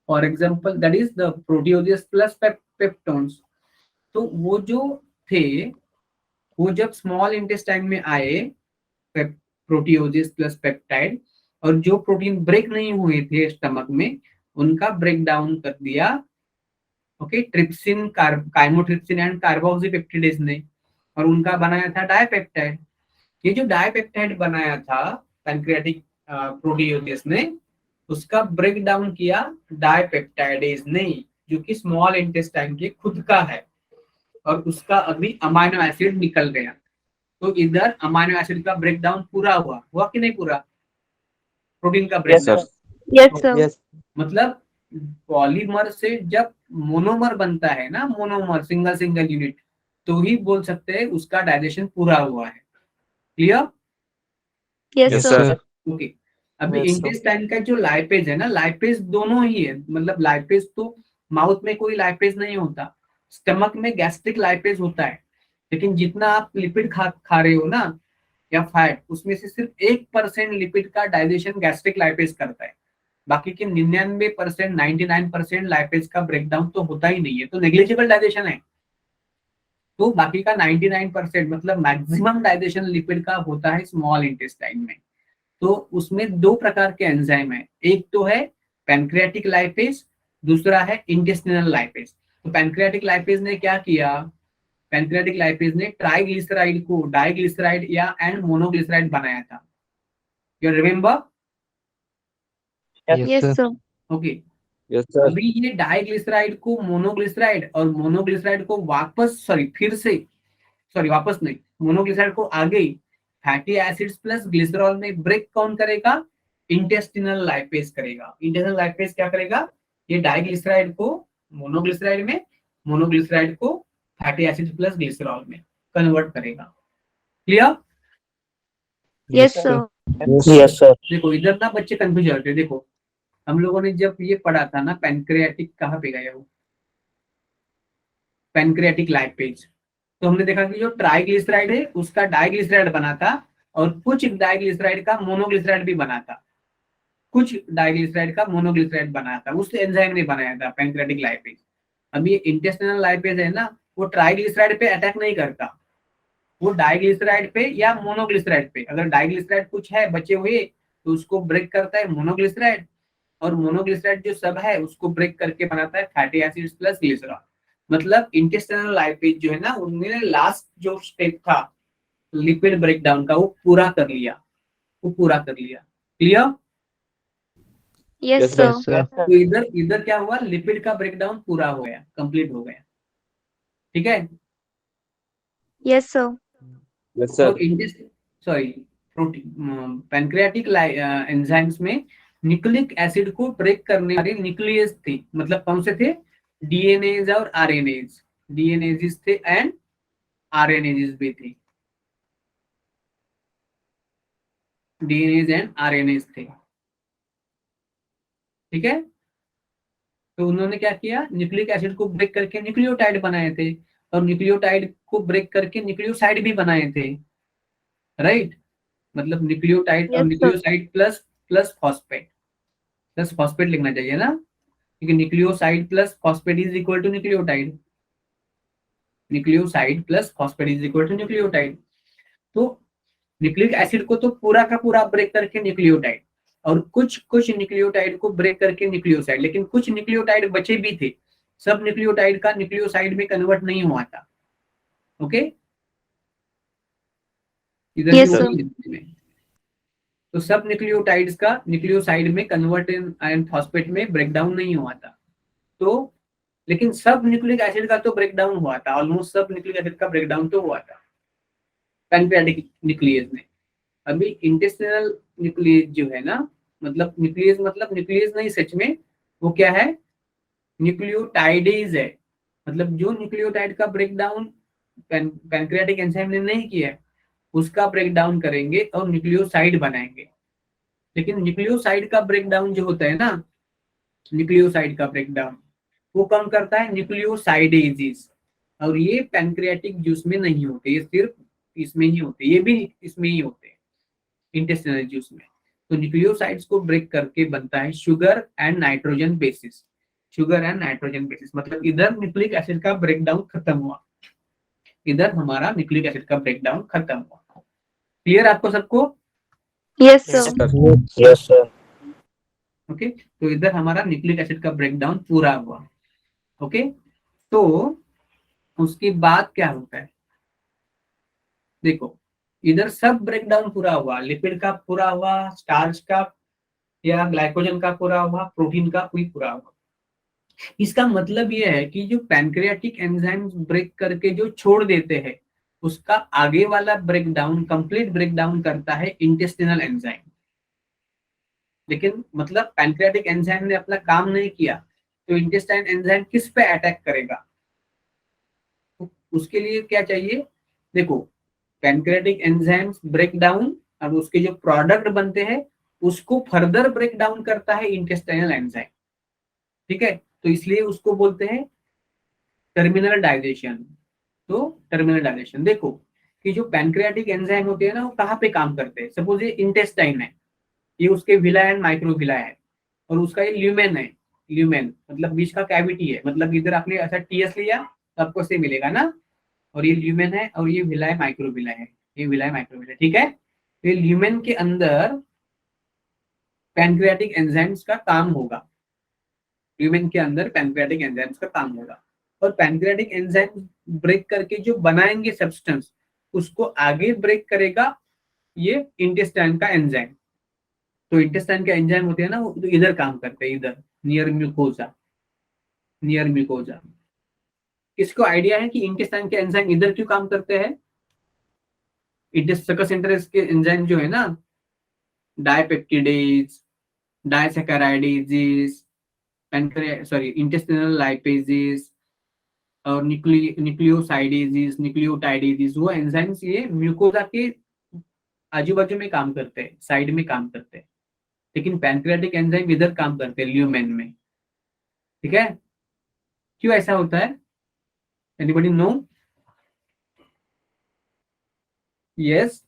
For example that is the proteoses plus peptones. तो वो जो थे, वो जब स्मॉल इंटेस्टाइन में आए, प्रोटीओजेस प्लस पेप्टाइड, और जो प्रोटीन ब्रेक नहीं हुए थे स्टमक में, उनका ब्रेक डाउन कर दिया okay trypsin, chymotrypsin and carboxypeptidase ने, और उनका बनाया था डाइपेप्टाइड। ये जो डाइपेप्टाइड बनाया था पैनक्रियाटिक प्रोटीओजेस ने, उसका ब्रेक डाउन किया डाइपेप्टाइडेज ने, जो कि स्मॉल इंटेस्टाइन के खुद का है। और उसका अभी अमाइनो एसिड निकल गया, तो इधर अमाइनो एसिड का ब्रेकडाउन पूरा हुआ कि नहीं पूरा? प्रोटीन का Yes, sir. Breakdown Yes, sir. Yes. मतलब पॉलीमर से जब मोनोमर बनता है ना, मोनोमर सिंगल सिंगल यूनिट, तो ही बोल सकते हैं उसका डाइजेशन पूरा हुआ है। Clear? Yes, Yes, sir. sir. Okay. अभी Yes, sir. इंटेस्टाइन का जो लाइपेज है ना, लाइपेज दोनों ही है, मतलब लाइपेज तो माउथ में कोई लाइपेज नहीं होता, स्टमक में गैस्ट्रिक लाइपेज होता है, लेकिन जितना आप लिपिड खा रहे हो ना या फैट, उसमें से सिर्फ 1% लिपिड का डाइजेशन गैस्ट्रिक लाइपेज करता है, बाकी के 99% 99% लाइपेज का ब्रेकडाउन तो होता ही नहीं है, तो नेग्लिजिबल डाइजेशन है। तो बाकी का 99% मतलब मैक्सिमम डाइजेशन लिपिड का होता है स्मॉल इंटेस्टाइन में। तो उसमें दो प्रकार के एंजाइम है, एक तो है पैनक्रियाटिक लाइपेज, दूसरा है इंटेस्टिनल लाइपेज। तो पैनक्रियाटिक लाइपेज ने क्या किया, पैनक्रियाटिक लाइपेज ने ट्राइग्लिसराइड को डाइग्लिसराइड या एंड मोनोग्लिसराइड बनाया था। You remember? Yes, sir. Okay. Yes, sir. अभी ये डाइग्लिसराइड को मोनोग्लिसराइड और मोनोग्लिसराइड को वापस वापस नहीं, मोनोग्लिसराइड को आगे फैटी एसिड्स प्लस ग्लिसरॉल में ब्रेक कौन करेगा? इंटेस्टिनल लाइपेज करेगा। इंटेस्टिनल लाइपेज क्या करेगा? ये डाइग्लिसराइड को मोनोग्लिसराइड में, मोनोग्लिसराइड को फैटी एसिड प्लस ग्लिसरॉल में कन्वर्ट करेगा। Clear? Yes, sir. Yes, sir. देखो इधर ना बच्चे कंफ्यूज होते हैं। देखो हम लोगों ने जब ये पढ़ा था ना, पैनक्रियाटिक, कहाँ पे गया वो पैनक्रियाटिक लाइपेज, तो हमने देखा कि जो ट्राइग्लिसराइड है उसका डाइग्लिसराइड बना था और कुछ डाइग्लिसराइड का मोनोग्लिसराइड भी बना था, कुछ डाइग्लिसराइड का मोनोग्लिसराइड बना था, उस एंजाइम ने बनाया था पैनक्रियाटिक लाइपेज। अब ये इंटेस्टिनल लाइपेज है ना, वो ट्राइग्लिसराइड पे अटैक नहीं करता, वो डाइग्लिसराइड पे या मोनोग्लिसराइड पे, अगर डाइग्लिसराइड कुछ है बचे हुए तो उसको ब्रेक करता है मोनोग्लिसराइड, और मोनोग्लिसराइड जो सब है उसको ब्रेक करके बनाता है फैटी एसिड्स प्लस ग्लिसरॉल। मतलब इंटेस्टिनल लाइपेज जो है ना, उन्होंने लास्ट जो स्टेप था लिपिड ब्रेकडाउन का वो पूरा कर लिया। Clear? Yes, Yes, sir. Yes, sir. तो इधर क्या हुआ, लिपिड का ब्रेकडाउन पूरा हो गया, कंप्लीट हो गया। ठीक है? Yes, sir. Yes, sir. तो प्रोटीन पैनक्रियाटिक एंजाइम्स में न्यूक्लिक एसिड को ब्रेक करने वाले न्यूक्लियस थे, मतलब कौन से थे? डीएनएज और आरएनएज, डीएनएज थे एंड आरएनएज भी थे, डीएनएज एंड आरएनएज थे। ठीक है? तो उन्होंने क्या किया, न्यूक्लिक एसिड को ब्रेक करके न्यूक्लियोटाइड बनाए थे, और न्यूक्लियोटाइड को ब्रेक करके न्यूक्लियोसाइड भी बनाए थे, राइट? मतलब न्यूक्लियोटाइड और Yes, sir. Nucleoside plus phosphate लिखना चाहिए ना, क्योंकि nucleoside plus phosphate is equal to nucleotide, nucleoside plus phosphate is equal to nucleotide. तो न्यूक्लिक एसिड को तो पूरा का पूरा ब्रेक करके न्यूक्लियोटाइड, और कुछ न्यूक्लियोटाइड को ब्रेक करके न्यूक्लियोसाइड, लेकिन कुछ न्यूक्लियोटाइड बचे भी थे, सब न्यूक्लियोटाइड का न्यूक्लियोसाइड में कन्वर्ट नहीं हुआ था। ओके? इधर Yes, भी sir. वही है। तो सब न्यूक्लियोटाइड्स का न्यूक्लियोसाइड में कन्वर्ट एंड फॉस्फेट में ब्रेकडाउन नहीं हुआ था। तो लेकिन सब न्यूक्लिक एसिड का तो ब्रेकडाउन हुआ था, ऑलमोस्ट सब न्यूक्लिक एसिड का ब्रेकडाउन तो हुआ था पैनक्रियाटिक न्यूक्लियस में। अभी इंटेस्टिनल न्यूक्लियस जो है ना, मतलब न्यूक्लियस नहीं, सच में वो क्या है, न्यूक्लियोटाइडेज है। मतलब जो न्यूक्लियोटाइड का ब्रेकडाउन पैनक्रियाटिक एंजाइम ने नहीं किया है, उसका ब्रेकडाउन करेंगे और न्यूक्लियोसाइड बनाएंगे। लेकिन न्यूक्लियोसाइड का ब्रेकडाउन जो होता है ना, न्यूक्लियोसाइड का ब्रेकडाउन वो कौन करता है? न्यूक्लियोसाइडेजेस। और ये पैनक्रियाटिक जूस में नहीं होते, ये सिर्फ इसमें ही होते, ये भी इसमें ही होते हैं, इंटेस्टिनल जूस में। तो न्यूक्लियोसाइड्स को ब्रेक करके बनता है शुगर एंड नाइट्रोजन बेसिस, मतलब इधर न्यूक्लिक एसिड का ब्रेकडाउन खत्म हुआ, इधर हमारा न्यूक्लिक एसिड का ब्रेकडाउन खत्म हुआ। क्लियर आपको सबको? Yes, sir. Yes, sir. Okay? तो इधर हमारा न्यूक्लिक एसिड का ब्रेकडाउन पूरा हुआ। ओके? तो उसके बाद क्या होता है, देखो इधर सब ब्रेकडाउन पूरा हुआ, लिपिड का पूरा हुआ, स्टार्च का या ग्लाइकोजन का पूरा हुआ, प्रोटीन का भी पूरा हुआ। इसका मतलब ये है कि जो पैनक्रियाटिक एंजाइम ब्रेक करके जो छोड़ देते हैं, उसका आगे वाला ब्रेकडाउन, कंप्लीट ब्रेकडाउन करता है इंटेस्टिनल एंजाइम। लेकिन मतलब पैनक्रियाटिक एंजाइम ने अपना काम नहीं किया, तो इंटेस्टाइन एंजाइम किस पे अटैक करेगा? तो उसके लिए क्या चाहिए? देखो, पैनक्रियाटिक एंजाइम्स ब्रेक डाउन, अब उसके जो प्रोडक्ट बनते हैं उसको फर्दर ब्रेक डाउन करता है इंटेस्टाइनल एंजाइम। ठीक है, तो इसलिए उसको बोलते हैं टर्मिनल डाइजेशन। तो टर्मिनल डाइजेशन, देखो कि जो पैनक्रियाटिक एंजाइम होते हैं ना, वो कहाँ पे काम करते हैं? सपोज ये इंटेस्टाइन है, ये उसके विला एंड माइक्रोविला है, और उसका ये ल्यूमेन है। ल्यूमेन मतलब बीच का कैविटी है, मतलब इधर आपने ऐसा टीएस लिया तो आपको से मिलेगा ना, और ये ल्यूमेन है और ये विलाय माइक्रोविला है, ये विलाय माइक्रोविला। ठीक है, तो ये ल्यूमेन के अंदर पैनक्रियाटिक एंजाइम्स का काम होगा। ल्यूमेन के अंदर पैनक्रियाटिक एंजाइम्स का काम होगा, और पैनक्रियाटिक एंजाइम ब्रेक करके जो बनाएंगे सब्सटेंस, उसको आगे ब्रेक करेगा ये इंटेस्टाइन का एंजाइम। तो इंटेस्टाइन के एंजाइम होते हैं ना, वो इधर काम करते हैं, इधर नियर म्यूकोजा, नियर म्यूकोजा। इसको आइडिया है कि इंटेस्टाइन के एंजाइम इधर क्यों काम करते हैं? सकस इंटरेस्ट के एंजाइम जो है ना, डायपेप्टिडेज, डाइसैकेराइडेजेस, इंटेस्टिनल लाइपेजेस और न्यूक्लियोसाइडेजेस, न्यूक्लियोटाइडेजेस, वो एंजाइम्स ये म्यूकोजा के आजू बाजू में काम करते हैं, साइड में काम करते हैं। लेकिन पैनक्रियाटिक एंजाइम इधर काम करते हैं, ल्यूमेन में। ठीक है, क्यों ऐसा होता है? Anybody no? यस,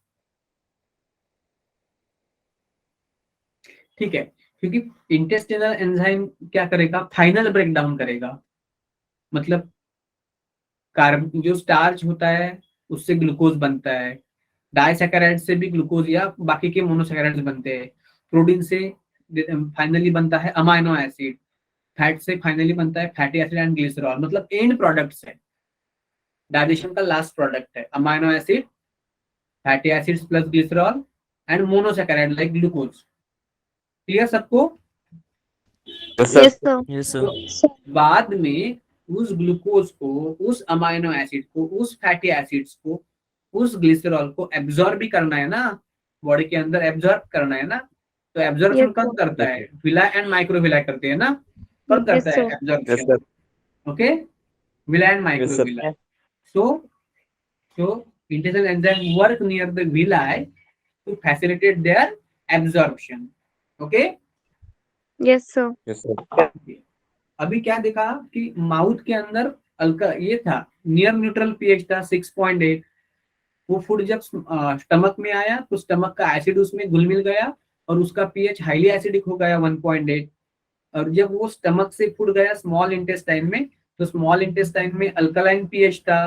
ठीक है, क्योंकि इंटेस्टिनल एंजाइम क्या करेगा? फाइनल ब्रेकडाउन करेगा। मतलब कार्ब जो स्टार्च होता है उससे ग्लूकोज बनता है, डाइसैकेराइड से भी ग्लूकोज या बाकी के मोनोसैकेराइड्स बनते हैं, प्रोटीन से फाइनली बनता है अमाइनो एसिड, फैट से फाइनली बनता है फैटी एसिड एंड ग्लिसरॉल। मतलब एंड प्रोडक्ट्स है, डाइजेशन का लास्ट प्रोडक्ट है amino acid, fatty acids plus glycerol and monosaccharide like glucose. Clear सबको? Yes, sir. Yes, sir. Yes, Sir. बाद में उस ग्लूकोज को, उस अमाइनो एसिड को, उस फैटी एसिड्स को, उस ग्लिसरॉल को एब्जॉर्ब भी करना है ना, बॉडी के अंदर एब्जॉर्ब करना है ना। तो एब्जॉर्प्शन Yes, कौन sir. करता है? विला एंड माइक्रोविला करते हैं ना, कौन Yes, करता है sir. Yes, absorption? sir. Okay, villa and Yes, sir. माइक्रोविला। so intestinal enzyme work near the villi to facilitate their absorption. Okay, Yes, sir. Yes, sir. अभी क्या देखा कि माउथ के अंदर अल्का ये था, नियर न्यूट्रल पीएच था 6.8। वो फूड जब स्टमक में आया तो स्टमक का एसिड उसमें घुल मिल गया और उसका पीएच हाईली एसिडिक हो गया 1.8। और जब वो स्टमक से फूड गया स्मॉल इंटेस्टाइन में, तो स्मॉल इंटेस्टाइन में अल्कलाइन पीएच था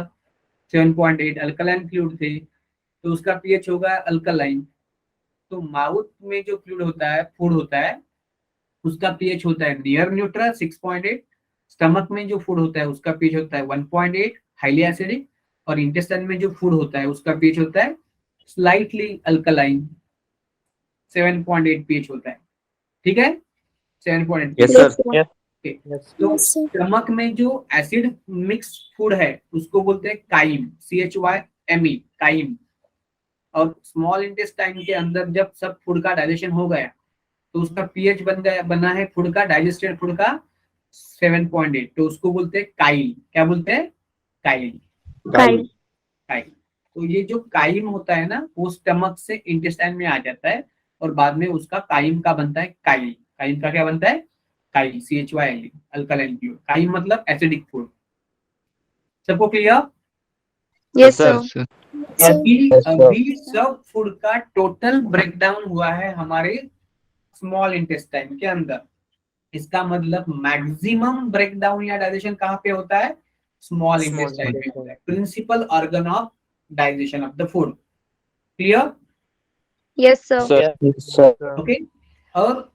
7.8, अल्कलाइन फ्लूइड थे, तो उसका पीएच होगा अल्कलाइन। तो माउथ में जो फ्लूइड होता है, फूड होता है, उसका पीएच होता है नियर न्यूट्रल 6.8। स्टमक में जो फूड होता है उसका पीएच होता है 1.8 हाईली एसिडिक, और इंटेस्टाइन में जो फूड होता है उसका पीएच होता है स्लाइटली अल्कलाइन 7.8 पीएच होता है। ठीक है, 7.8। Yes, sir. तो स्टमक में जो एसिड मिक्स फूड है उसको बोलते हैं काइम, CHYME, काइम। और स्मॉल इंटेस्टाइन के अंदर जब सब फूड का डाइजेशन हो गया तो उसका पीएच बना है फूड का, डाइजेस्टेड फूड का 7.8, तो उसको बोलते हैं काइल। क्या बोलते हैं? काइल। Kyle. काइल। तो ये जो काइम होता है ना, वो स्टमक से इंटेस्टाइन में आ जाता है और बाद में उसका काइम का बनता है काइल। काइम का क्या बनता है? Kyle, CHYLE, alkaline fluid. Crime मतलब एसिडिक फूड। सबको क्लियर? Yes, sir. sir. अभी Yes, sir. अभी सब फूड का टोटल ब्रेकडाउन हुआ है हमारे स्मॉल इंटेस्टाइन के अंदर। इसका मतलब मैक्सिमम ब्रेकडाउन या डाइजेशन कहाँ पे होता है? स्मॉल इंटेस्टाइन में होता है, principal organ of digestion of the food. Clear? Yes, sir. Sir. Yes, sir. Okay. और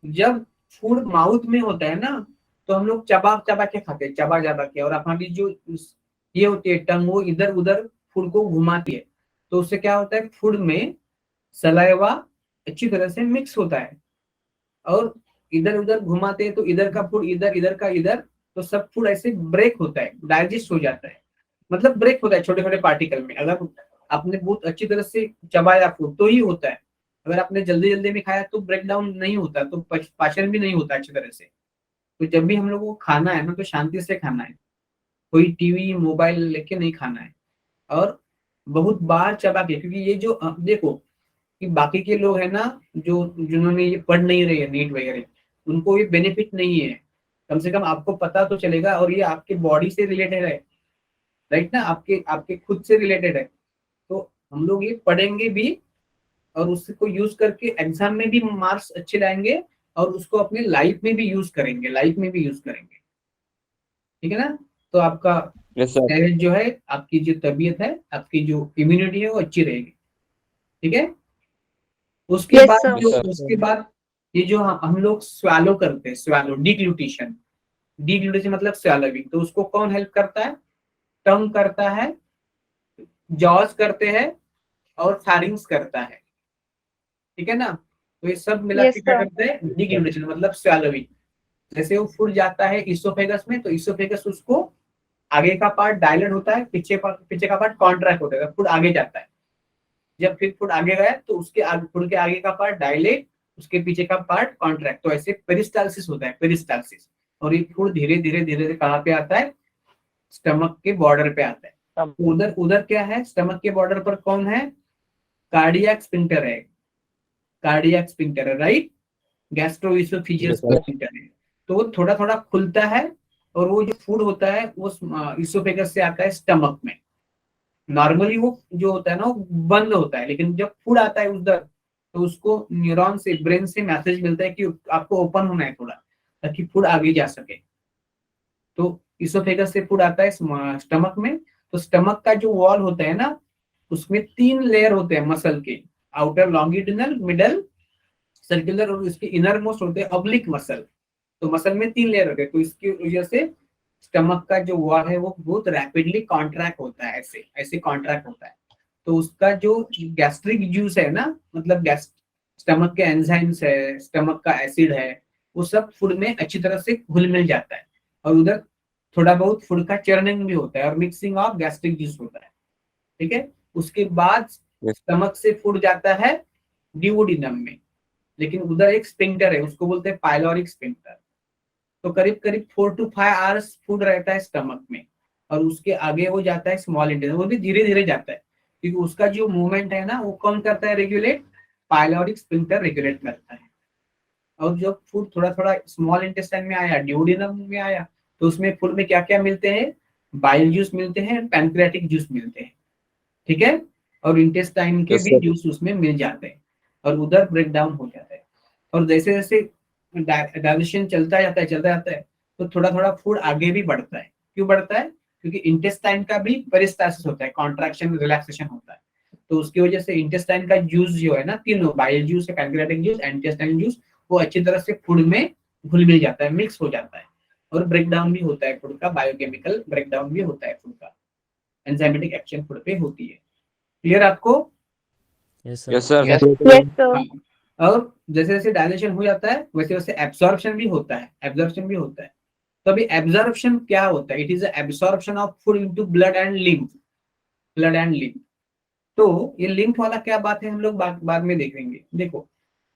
जब फूड माउथ में होता है ना, तो हम लोग चबा चबा के खाते हैं, चबा चबा के, और हमारी जो ये होती है टंग, वो इधर उधर फूड को घुमाती है। तो उससे क्या होता है? फूड में सलाइवा अच्छी तरह से मिक्स होता है और इधर उधर घुमाते हैं तो इधर का फूड इधर, इधर का इधर, तो सब फूड ऐसे ब्रेक होता है, डाइजेस्ट हो जाता है, मतलब ब्रेक होता है छोटे छोटे पार्टिकल में। अगर आपने बहुत अच्छी तरह से चबाया फूड तो ही होता है, अगर आपने जल्दी जल्दी में खाया तो ब्रेक डाउन नहीं होता, तो पाचन भी नहीं होता अच्छी तरह से। तो जब भी हम लोग को खाना है ना तो शांति से खाना है, कोई टीवी मोबाइल लेके नहीं खाना है, और बहुत बार चबा के, क्योंकि ये जो देखो कि बाकी के लोग है ना, जो जिन्होंने ये पढ़ नहीं रहे हैं नीट वगैरह, उनको ये बेनिफिट नहीं है। कम से कम आपको पता तो चलेगा, और ये आपके बॉडी से रिलेटेड है, राइट ना, आपके आपके खुद से रिलेटेड है। तो हम लोग ये पढ़ेंगे भी, और उसको यूज करके एग्जाम में भी मार्क्स अच्छे लाएंगे, और उसको अपने लाइफ में भी यूज करेंगे, लाइफ में भी यूज करेंगे। ठीक है ना? तो आपका Yes, sir. हेल्थ जो है, आपकी जो तबीयत है, आपकी जो इम्यूनिटी है वो अच्छी रहेगी। ठीक है? उसके Yes, बाद sir. Yes, जो sir. उसके बाद ये जो हम लोग स्वैलो करते हैं, स्वैलो डिग्लूटिशन, डिग्लूटिशन मतलब स्वैलोइंग, तो उसको कौन हेल्प करता है? टंग करता है, जॉज करते हैं, और फारिंग्स करता है। ठीक है ना? तो ये सब मिला के Yes, क्या sir. करते हैं? डिग्लूटिशन मतलब स्वैलोइंग। जैसे वो फूड जाता है इसोफेगस में, तो इसोफेगस उसको आगे का पार्ट डायलेट होता है, पीछे का पार्ट कॉन्ट्रैक्ट होता है, फूड आगे जाता है। जब फिर फूड आगे गया तो उसके आगे, फूड के आगे का पार्ट डायलेट, उसके पीछे का पार्ट कॉन्ट्रैक्ट, तो ऐसे पेरिस्टालसिस होता है, पेरिस्टालसिस। और ये फूड धीरे धीरे धीरे धीरे कहाँ पे आता है? स्टमक के बॉर्डर पे आता है। तो उधर उधर क्या है? स्टमक के बॉर्डर पर कौन है? कार्डियक स्फिंक्टर है, कार्डियक स्फिंक्टर है, राइट? गैस्ट्रोइसोफिजियल Yes, sir. स्फिंक्टर है। तो वो थोड़ा थोड़ा खुलता है, और वो जो फूड होता है वो इसोफेगस से आता है स्टमक में। नॉर्मली वो जो होता है ना वो बंद होता है, लेकिन जब फूड आता है उधर, तो उसको न्यूरॉन से, ब्रेन से मैसेज मिलता है कि आपको ओपन होना है थोड़ा, ताकि फूड आगे जा सके। तो इसोफेगस से फूड आता है स्टमक में। तो स्टमक का जो वॉल होता है ना, उसमें 3 लेयर होते हैं मसल के, आउटर लॉन्गिट्यूडनल, मिडल सर्कुलर, और उसके इनर मोस्ट होते हैं ऑब्लिक मसल। तो मसल में 3 लेयर होते हैं, तो इसकी वजह से स्टमक का जो वॉल है वो बहुत रैपिडली कॉन्ट्रैक्ट होता है, ऐसे ऐसे कॉन्ट्रैक्ट होता है। तो उसका जो गैस्ट्रिक जूस है ना, मतलब गैस, स्टमक के एंजाइम्स है, स्टमक का एसिड है, वो सब फूड में अच्छी तरह से घुल मिल जाता है, और उधर थोड़ा बहुत फूड का चर्निंग भी होता है, और मिक्सिंग ऑफ गैस्ट्रिक जूस होता है। ठीक है? उसके बाद Yes. स्टमक से फूड जाता है ड्यूोडिनम में, लेकिन उधर एक स्पिंक्टर है, उसको बोलते हैं पाइलोरिक स्पिंक्टर। तो करीब करीब 4 to 5 आवर्स फूड रहता है स्टमक में, और उसके आगे वो जाता है स्मॉल इंटेस्टाइन, वो भी धीरे धीरे जाता है, क्योंकि उसका जो मूवमेंट है ना वो कौन करता है? रेगुलेट, पाइलोरिक स्पिंक्टर रेगुलेट करता है। और जब फूड थोड़ा थोड़ा स्मॉल इंटेस्टाइन में आया, ड्यूोडेनम में आया, तो उसमें फूड में क्या क्या मिलते हैं? बाइल जूस मिलते हैं, पैनक्रियाटिक जूस मिलते हैं। ठीक है? और इंटेस्टाइन के Yes, भी sir. जूस उसमें मिल जाते हैं, और उधर ब्रेक डाउन हो जाता है। और जैसे जैसे डाइजेशन चलता जाता है, तो थोड़ा थोड़ा फूड आगे भी बढ़ता है। क्यों बढ़ता है? क्योंकि इंटेस्टाइन का भी पेरिस्टालसिस होता है, कॉन्ट्रैक्शन रिलैक्सेशन होता है। तो उसकी वजह से इंटेस्टाइन का जूस जो है ना, तीनों, bile juice, pancreatic juice, intestine juice, वो अच्छी तरह से फूड में घुल मिल जाता है, मिक्स हो जाता है, और ब्रेक डाउन भी होता है फूड का, बायोकेमिकल ब्रेक डाउन भी होता है फूड का, एंजाइमेटिक एक्शन फूड पे होती है। क्लियर आपको? Yes, Yes, sir. sir. Yes, Yes, sir. हाँ। और जैसे जैसे डाइजेशन हो जाता है वैसे वैसे एब्जॉर्प्शन भी होता है, एब्जॉर्प्शन भी होता है। तो अभी एब्जॉर्प्शन क्या होता है? It is absorption of food into blood and lymph, blood and lymph. तो ये लिम्फ वाला क्या बात है, हम लोग बाद में देखेंगे। देखो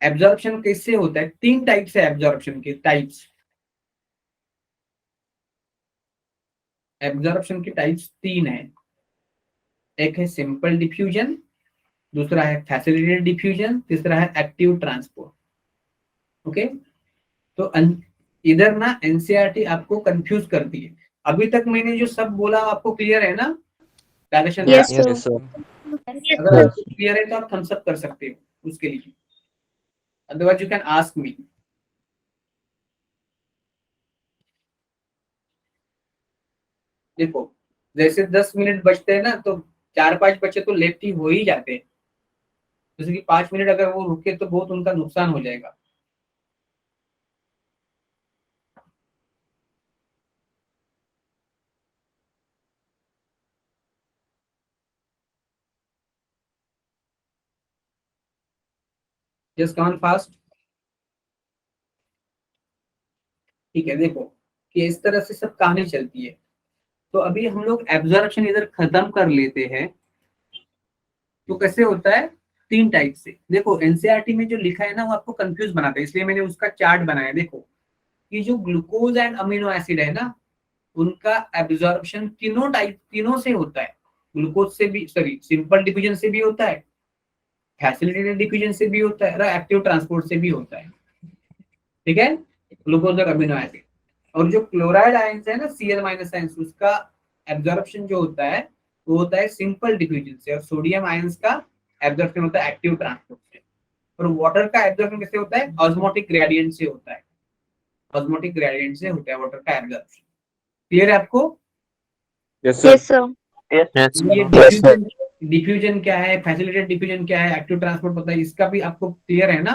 एब्जॉर्प्शन कैसे होता है, 3 टाइप्स है एब्जॉर्प्शन के टाइप्स। एब्जॉर्प्शन के टाइप्स 3 है। एक है सिंपल डिफ्यूजन, दूसरा है फैसिलिटेटेड डिफ्यूजन, तीसरा है एक्टिव ट्रांसपोर्ट। ओके? तो इधर ना एनसीईआरटी आपको कंफ्यूज करती है। अभी तक मैंने जो सब बोला आपको क्लियर है ना? डायरेक्शन Yes, वाला, Yes, sir. Yes, sir. अगर yes, आपको क्लियर है तो आप थम्स अप कर सकते हो उसके लिए, अदरवाइज यू कैन आस्क मी। देखो जैसे 10 मिनट बचते हैं ना, तो 4-5 बच्चे तो लेफ्ट ही हो ही जाते हैं। जैसे कि 5 मिनट अगर वो रुके तो बहुत उनका नुकसान हो जाएगा। Just come fast. ठीक है, देखो कि इस तरह से सब कहानी चलती है। तो अभी हम लोग एब्जॉर्प्शन इधर खत्म कर लेते हैं। तो कैसे होता है, 3 टाइप से। देखो एनसीईआरटी में जो लिखा है ना वो आपको कंफ्यूज बनाता है, इसलिए मैंने उसका चार्ट बनाया। देखो कि जो ग्लूकोज एंड अमीनो एसिड है ना, उनका एब्जॉर्प्शन तीनों से होता है। ग्लूकोज से भी, सॉरी, सिंपल डिफ्यूजन से भी होता है, फैसिलिटेटेड डिफ्यूजन से भी होता है, और एक्टिव ट्रांसपोर्ट से भी होता है। ठीक है, ग्लूकोज और अमीनो एसिड। और जो क्लोराइड आयंस है ना, Cl माइनस आयंस, उसका एब्जॉर्प्शन जो होता है वो होता है सिंपल डिफ्यूजन से, और सोडियम आयंस का एब्जॉर्प्शन होता है एक्टिव ट्रांसपोर्ट से। और वाटर का एब्जॉर्प्शन कैसे होता है, ऑस्मोटिक ग्रेडियंट से होता है। ऑस्मोटिक ग्रेडियंट से होता है वाटर का एब्जॉर्प्शन। क्लियर है आपको? Yes, sir. Yes, sir. Yes, ये yes, sir. डिफ्यूजन क्या है, फैसिलिटेटेड डिफ्यूजन क्या है, एक्टिव ट्रांसपोर्ट पता है, इसका भी आपको क्लियर है ना?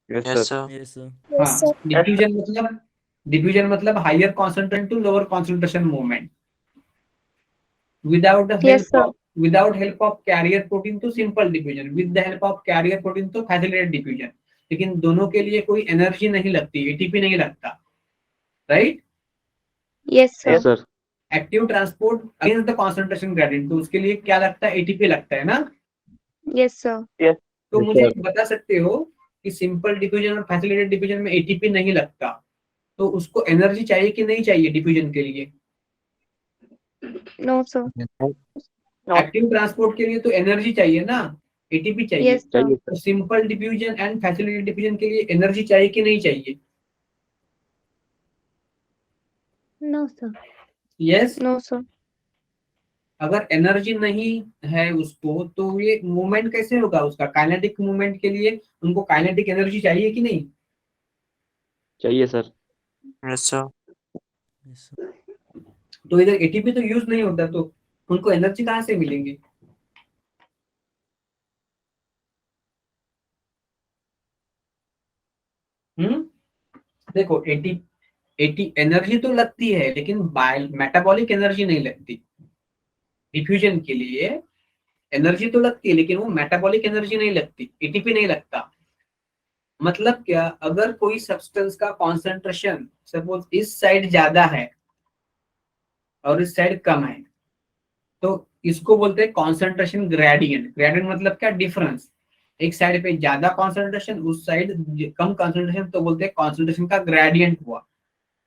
Yes, Yes, sir. sir. Yes, sir. हाँ, डिफ्यूजन मतलब higher concentration to lower concentration movement without the Yes, sir. Without help of carrier protein तो simple diffusion, with the help of carrier protein तो facilitated diffusion. लेकिन दोनों के लिए कोई energy नहीं लगती, एटीपी नहीं लगता, right? Yes, sir. Yes, sir. Active transport against the concentration gradient, तो उसके लिए क्या लगता है, एटीपी लगता है ना। Yes, sir. तो Yes, मुझे sir. बता सकते हो कि सिंपल डिफ्यूजन और फैसिलिटेटेड डिफ्यूजन में एटीपी नहीं लगता, तो उसको एनर्जी चाहिए कि नहीं चाहिए डिफ्यूजन के लिए? No, sir. एक्टिव ट्रांसपोर्ट के लिए तो एनर्जी चाहिए ना, एटीपी चाहिए। Yes, sir. चाहिए तो simple diffusion and facilitated diffusion के लिए एनर्जी चाहिए कि नहीं चाहिए? No, sir. Yes. No, sir. अगर एनर्जी नहीं है उसको, तो ये मूवमेंट कैसे होगा उसका? काइनेटिक मूवमेंट के लिए उनको काइनेटिक एनर्जी चाहिए कि नहीं? चाहिए sir. Yes, sir. Yes, sir. तो इधर एटीपी तो यूज नहीं होता, तो उनको एनर्जी कहाँ से मिलेंगे? देखो एटी एनर्जी तो लगती है, लेकिन मेटाबॉलिक एनर्जी नहीं लगती। डिफ्यूजन के लिए एनर्जी तो लगती है, लेकिन वो मेटाबॉलिक एनर्जी नहीं लगती, एटीपी नहीं लगता। मतलब क्या, अगर कोई सब्सटेंस का कॉन्सेंट्रेशन सपोज इस साइड ज्यादा है और इस साइड कम है, तो इसको बोलते हैं कॉन्सेंट्रेशन ग्रेडियंट। ग्रेडियंट मतलब क्या, डिफरेंस। एक साइड पे ज्यादा कॉन्सेंट्रेशन, उस साइड कम कॉन्सेंट्रेशन, तो बोलते हैं कॉन्सेंट्रेशन का ग्रेडियंट हुआ,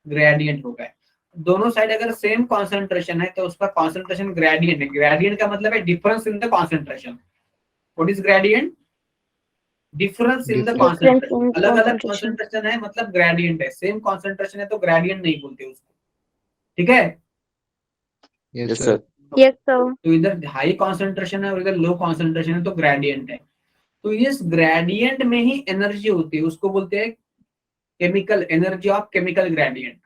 ग्रेडियंट हो गया। दोनों साइड अगर सेम कॉन्सेंट्रेशन है तो उसका कॉन्सेंट्रेशन ग्रेडियंट है। ग्रेडियंट का मतलब है difference in the concentration. What is gradient? Difference in the Difference. Difference concentration. in अलग अलग concentration. कॉन्सेंट्रेशन है मतलब ग्रेडियंट है, सेम कॉन्सेंट्रेशन है तो ग्रेडियंट नहीं बोलते उसको। ठीक है, Yes, Yes, sir. sir. Yes, sir. तो इधर हाई कॉन्सेंट्रेशन है और इधर लो कॉन्सेंट्रेशन है तो ग्रेडियंट है। तो इस ग्रेडियंट में ही एनर्जी होती है, उसको बोलते हैं chemical energy of chemical gradient,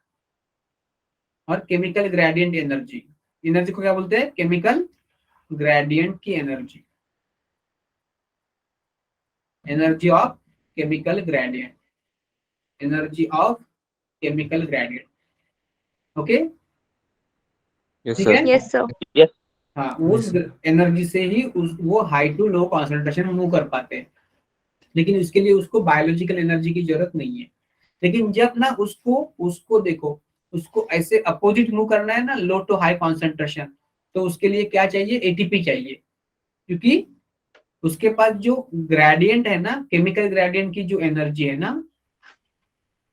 और केमिकल ग्रेडियंट एनर्जी। एनर्जी को क्या बोलते हैं? केमिकल ग्रेडियंट की energy, energy of chemical gradient, energy of chemical gradient. Okay, Yes, ठीक sir. है। Yes, sir. हाँ, उस एनर्जी से ही वो high to low concentration move कर पाते हैं, लेकिन उसके लिए उसको बायोलॉजिकल एनर्जी की जरूरत नहीं है। लेकिन जब ना उसको उसको देखो, उसको ऐसे अपोजिट मूव करना है ना, लो टू हाई कॉन्सेंट्रेशन, तो उसके लिए क्या चाहिए? एटीपी चाहिए, क्योंकि उसके पास जो ग्रेडियंट है ना, केमिकल ग्रेडियंट की जो एनर्जी है ना,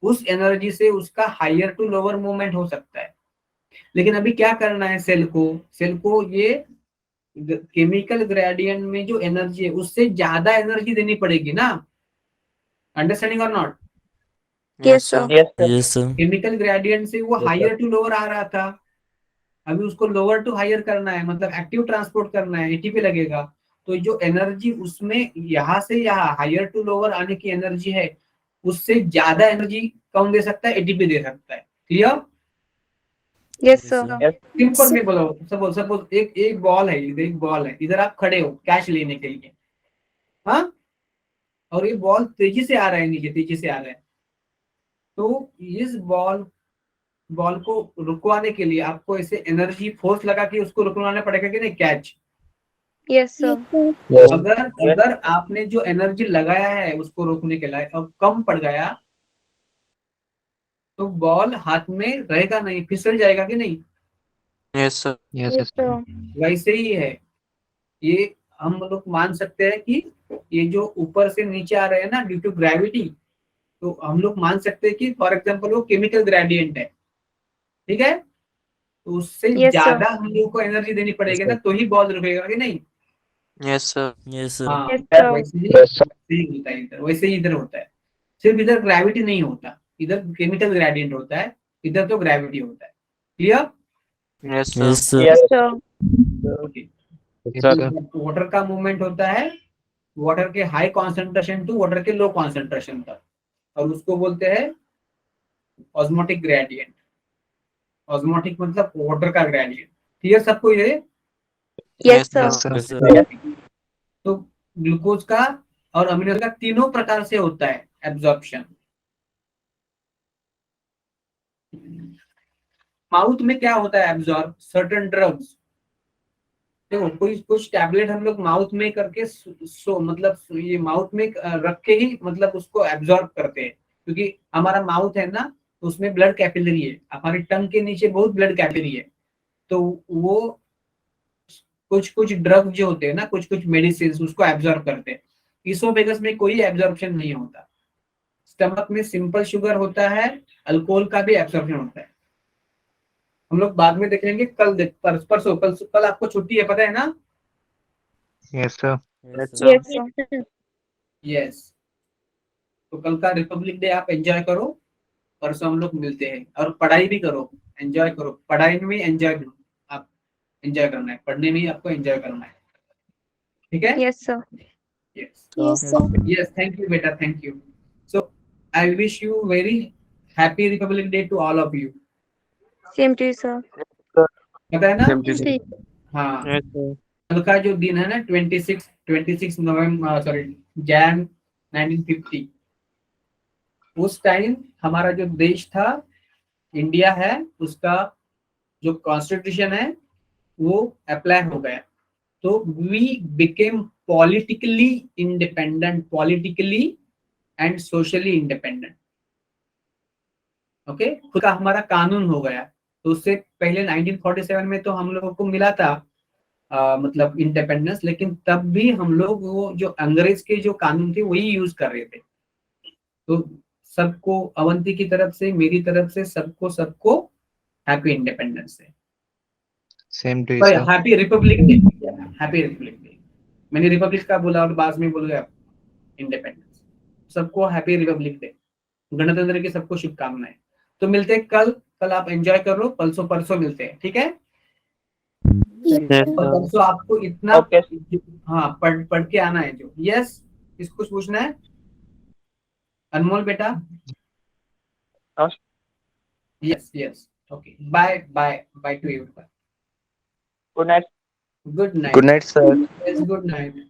उस एनर्जी से उसका हायर टू लोअर मूवमेंट हो सकता है। लेकिन अभी क्या करना है सेल को ये केमिकल ग्रेडियंट में जो एनर्जी है उससे ज्यादा एनर्जी देनी पड़ेगी ना। Understanding or not? Yes, sir. Yes, sir. Chemical gradient से वो Yes, sir. Higher to lower आ रहा था, अभी उसको लोअर टू हायर करना है, मतलब एक्टिव ट्रांसपोर्ट करना है, एटीपी लगेगा। तो जो एनर्जी उसमें यहाँ से यहाँ हायर टू लोअर आने की एनर्जी है, उससे ज्यादा एनर्जी कौन दे सकता है? एटीपी दे सकता है। Clear? Yes, Yes, sir. sir. Simple में बोलो, सपोज एक बॉल है, इधर एक बॉल है, इधर आप खड़े हो कैच लेने के लिए, हाँ, और ये बॉल तेजी से आ रहा है, नीचे तेजी से आ रहा है। तो इस बॉल को रुकवाने के लिए आपको ऐसे एनर्जी फोर्स लगा के उसको रुकवाना पड़ेगा कि नहीं? कैच। Yes, sir. Yes. अगर आपने जो एनर्जी लगाया है उसको रोकने के लिए अब कम पड़ गया, तो बॉल हाथ में रहेगा नहीं, फिसल जाएगा कि नहीं? Yes, sir. Yes, Yes, sir. वैसे ही है ये, हम लोग मान सकते हैं कि ये जो ऊपर से नीचे आ रहे हैं ना ड्यू टू ग्रेविटी, तो हम लोग मान सकते हैं कि फॉर एग्जांपल वो केमिकल ग्रेडियंट है, ठीक है, तो उससे Yes, sir. ज्यादा हम लोग को एनर्जी देनी पड़ेगी ना, तो ही बॉल रुकेगा कि नहीं? Yes, sir. yes, sir. हाँ, Yes, sir. वैसे ही होता है इधर, वैसे ही इधर होता है। सिर्फ इधर ग्रेविटी नहीं होता, इधर केमिकल ग्रेडियंट होता है, इधर तो ग्रेविटी होता है। Clear? Yes, sir. Yes, sir. Yes, sir. Okay. Sir water का मूवमेंट होता है वाटर के हाई कॉन्सेंट्रेशन टू वाटर के लो कॉन्सेंट्रेशन तक, और उसको बोलते हैं ऑस्मोटिक ग्रेडियंट। ऑस्मोटिक मतलब वाटर का ग्रेडियंट। क्लियर सबको ये? Yes, sir. Yes, Yes, sir. तो ग्लूकोज का और अमीनो एसिड का तीनों प्रकार से होता है एब्जॉर्प्शन। माउथ में क्या होता है एब्जॉर्ब? Certain drugs. देखो कोई कुछ टैबलेट हम लोग माउथ में करके मतलब ये माउथ में रख के ही मतलब उसको एब्जॉर्ब करते हैं, क्योंकि हमारा माउथ है ना, तो उसमें ब्लड कैपिलरी है, हमारी टंग के नीचे बहुत ब्लड कैपिलरी है, तो वो कुछ कुछ ड्रग जो होते हैं ना, कुछ कुछ मेडिसिन उसको एब्जॉर्ब करते हैं। इसोफेगस में कोई एब्जॉर्प्शन नहीं होता। स्टमक में सिंपल शुगर होता है, अल्कोहल का भी एब्जॉर्प्शन होता है। हम लोग बाद में देखेंगे, परसों कल आपको छुट्टी है, पता है ना? Yes, sir. Yes, sir. Yes, sir. Yes. तो कल का रिपब्लिक डे आप एंजॉय करो, परसों हम लोग मिलते हैं। और पढ़ाई भी करो, एंजॉय करो, पढ़ाई में भी एंजॉय करो, आप एंजॉय करना है, पढ़ने में ही आपको एंजॉय करना है, ठीक है? Yes, sir. Yes Yes, sir. Yes, thank you बेटा, thank you. So I wish you very happy republic day to all of you. Same to you, sir. पता है ना? Same to you. हाँ, Yes, sir. कल का जो दिन है ना 26 नवंबर, सॉरी, जैन 1950, उस टाइम हमारा जो देश था, इंडिया है, उसका जो कॉन्स्टिट्यूशन है वो अप्लाई हो गया। तो we became politically independent, politically and socially independent. Okay, खुद का हमारा कानून हो गया। तो उससे पहले 1947 में तो हम लोगों को मिला था मतलब इंडिपेंडेंस, लेकिन तब भी हम लोग वो जो अंग्रेज के जो कानून थे वही यूज कर रहे थे। तो सबको, अवंती की तरफ से, मेरी तरफ से, सबको सबको happy independence day, Same to you, sir. Happy republic day, happy republic day. मैंने रिपब्लिक का बोला और बाद में बोल गया इंडिपेंडेंस। सबको हैप्पी रिपब्लिक डे, गणतंत्र की सबको शुभकामनाएं। तो मिलते हैं कल, कल आप एंजॉय करो, परसों परसों मिलते हैं, ठीक है? Yes, और sir. परसों आपको इतना हाँ पढ़ के आना है जो। यस, इसको कुछ पूछना है अनमोल बेटा? हाँ। Yes yes, okay, bye bye bye to you. Good night. Good night. Good night sir. Yes, good night.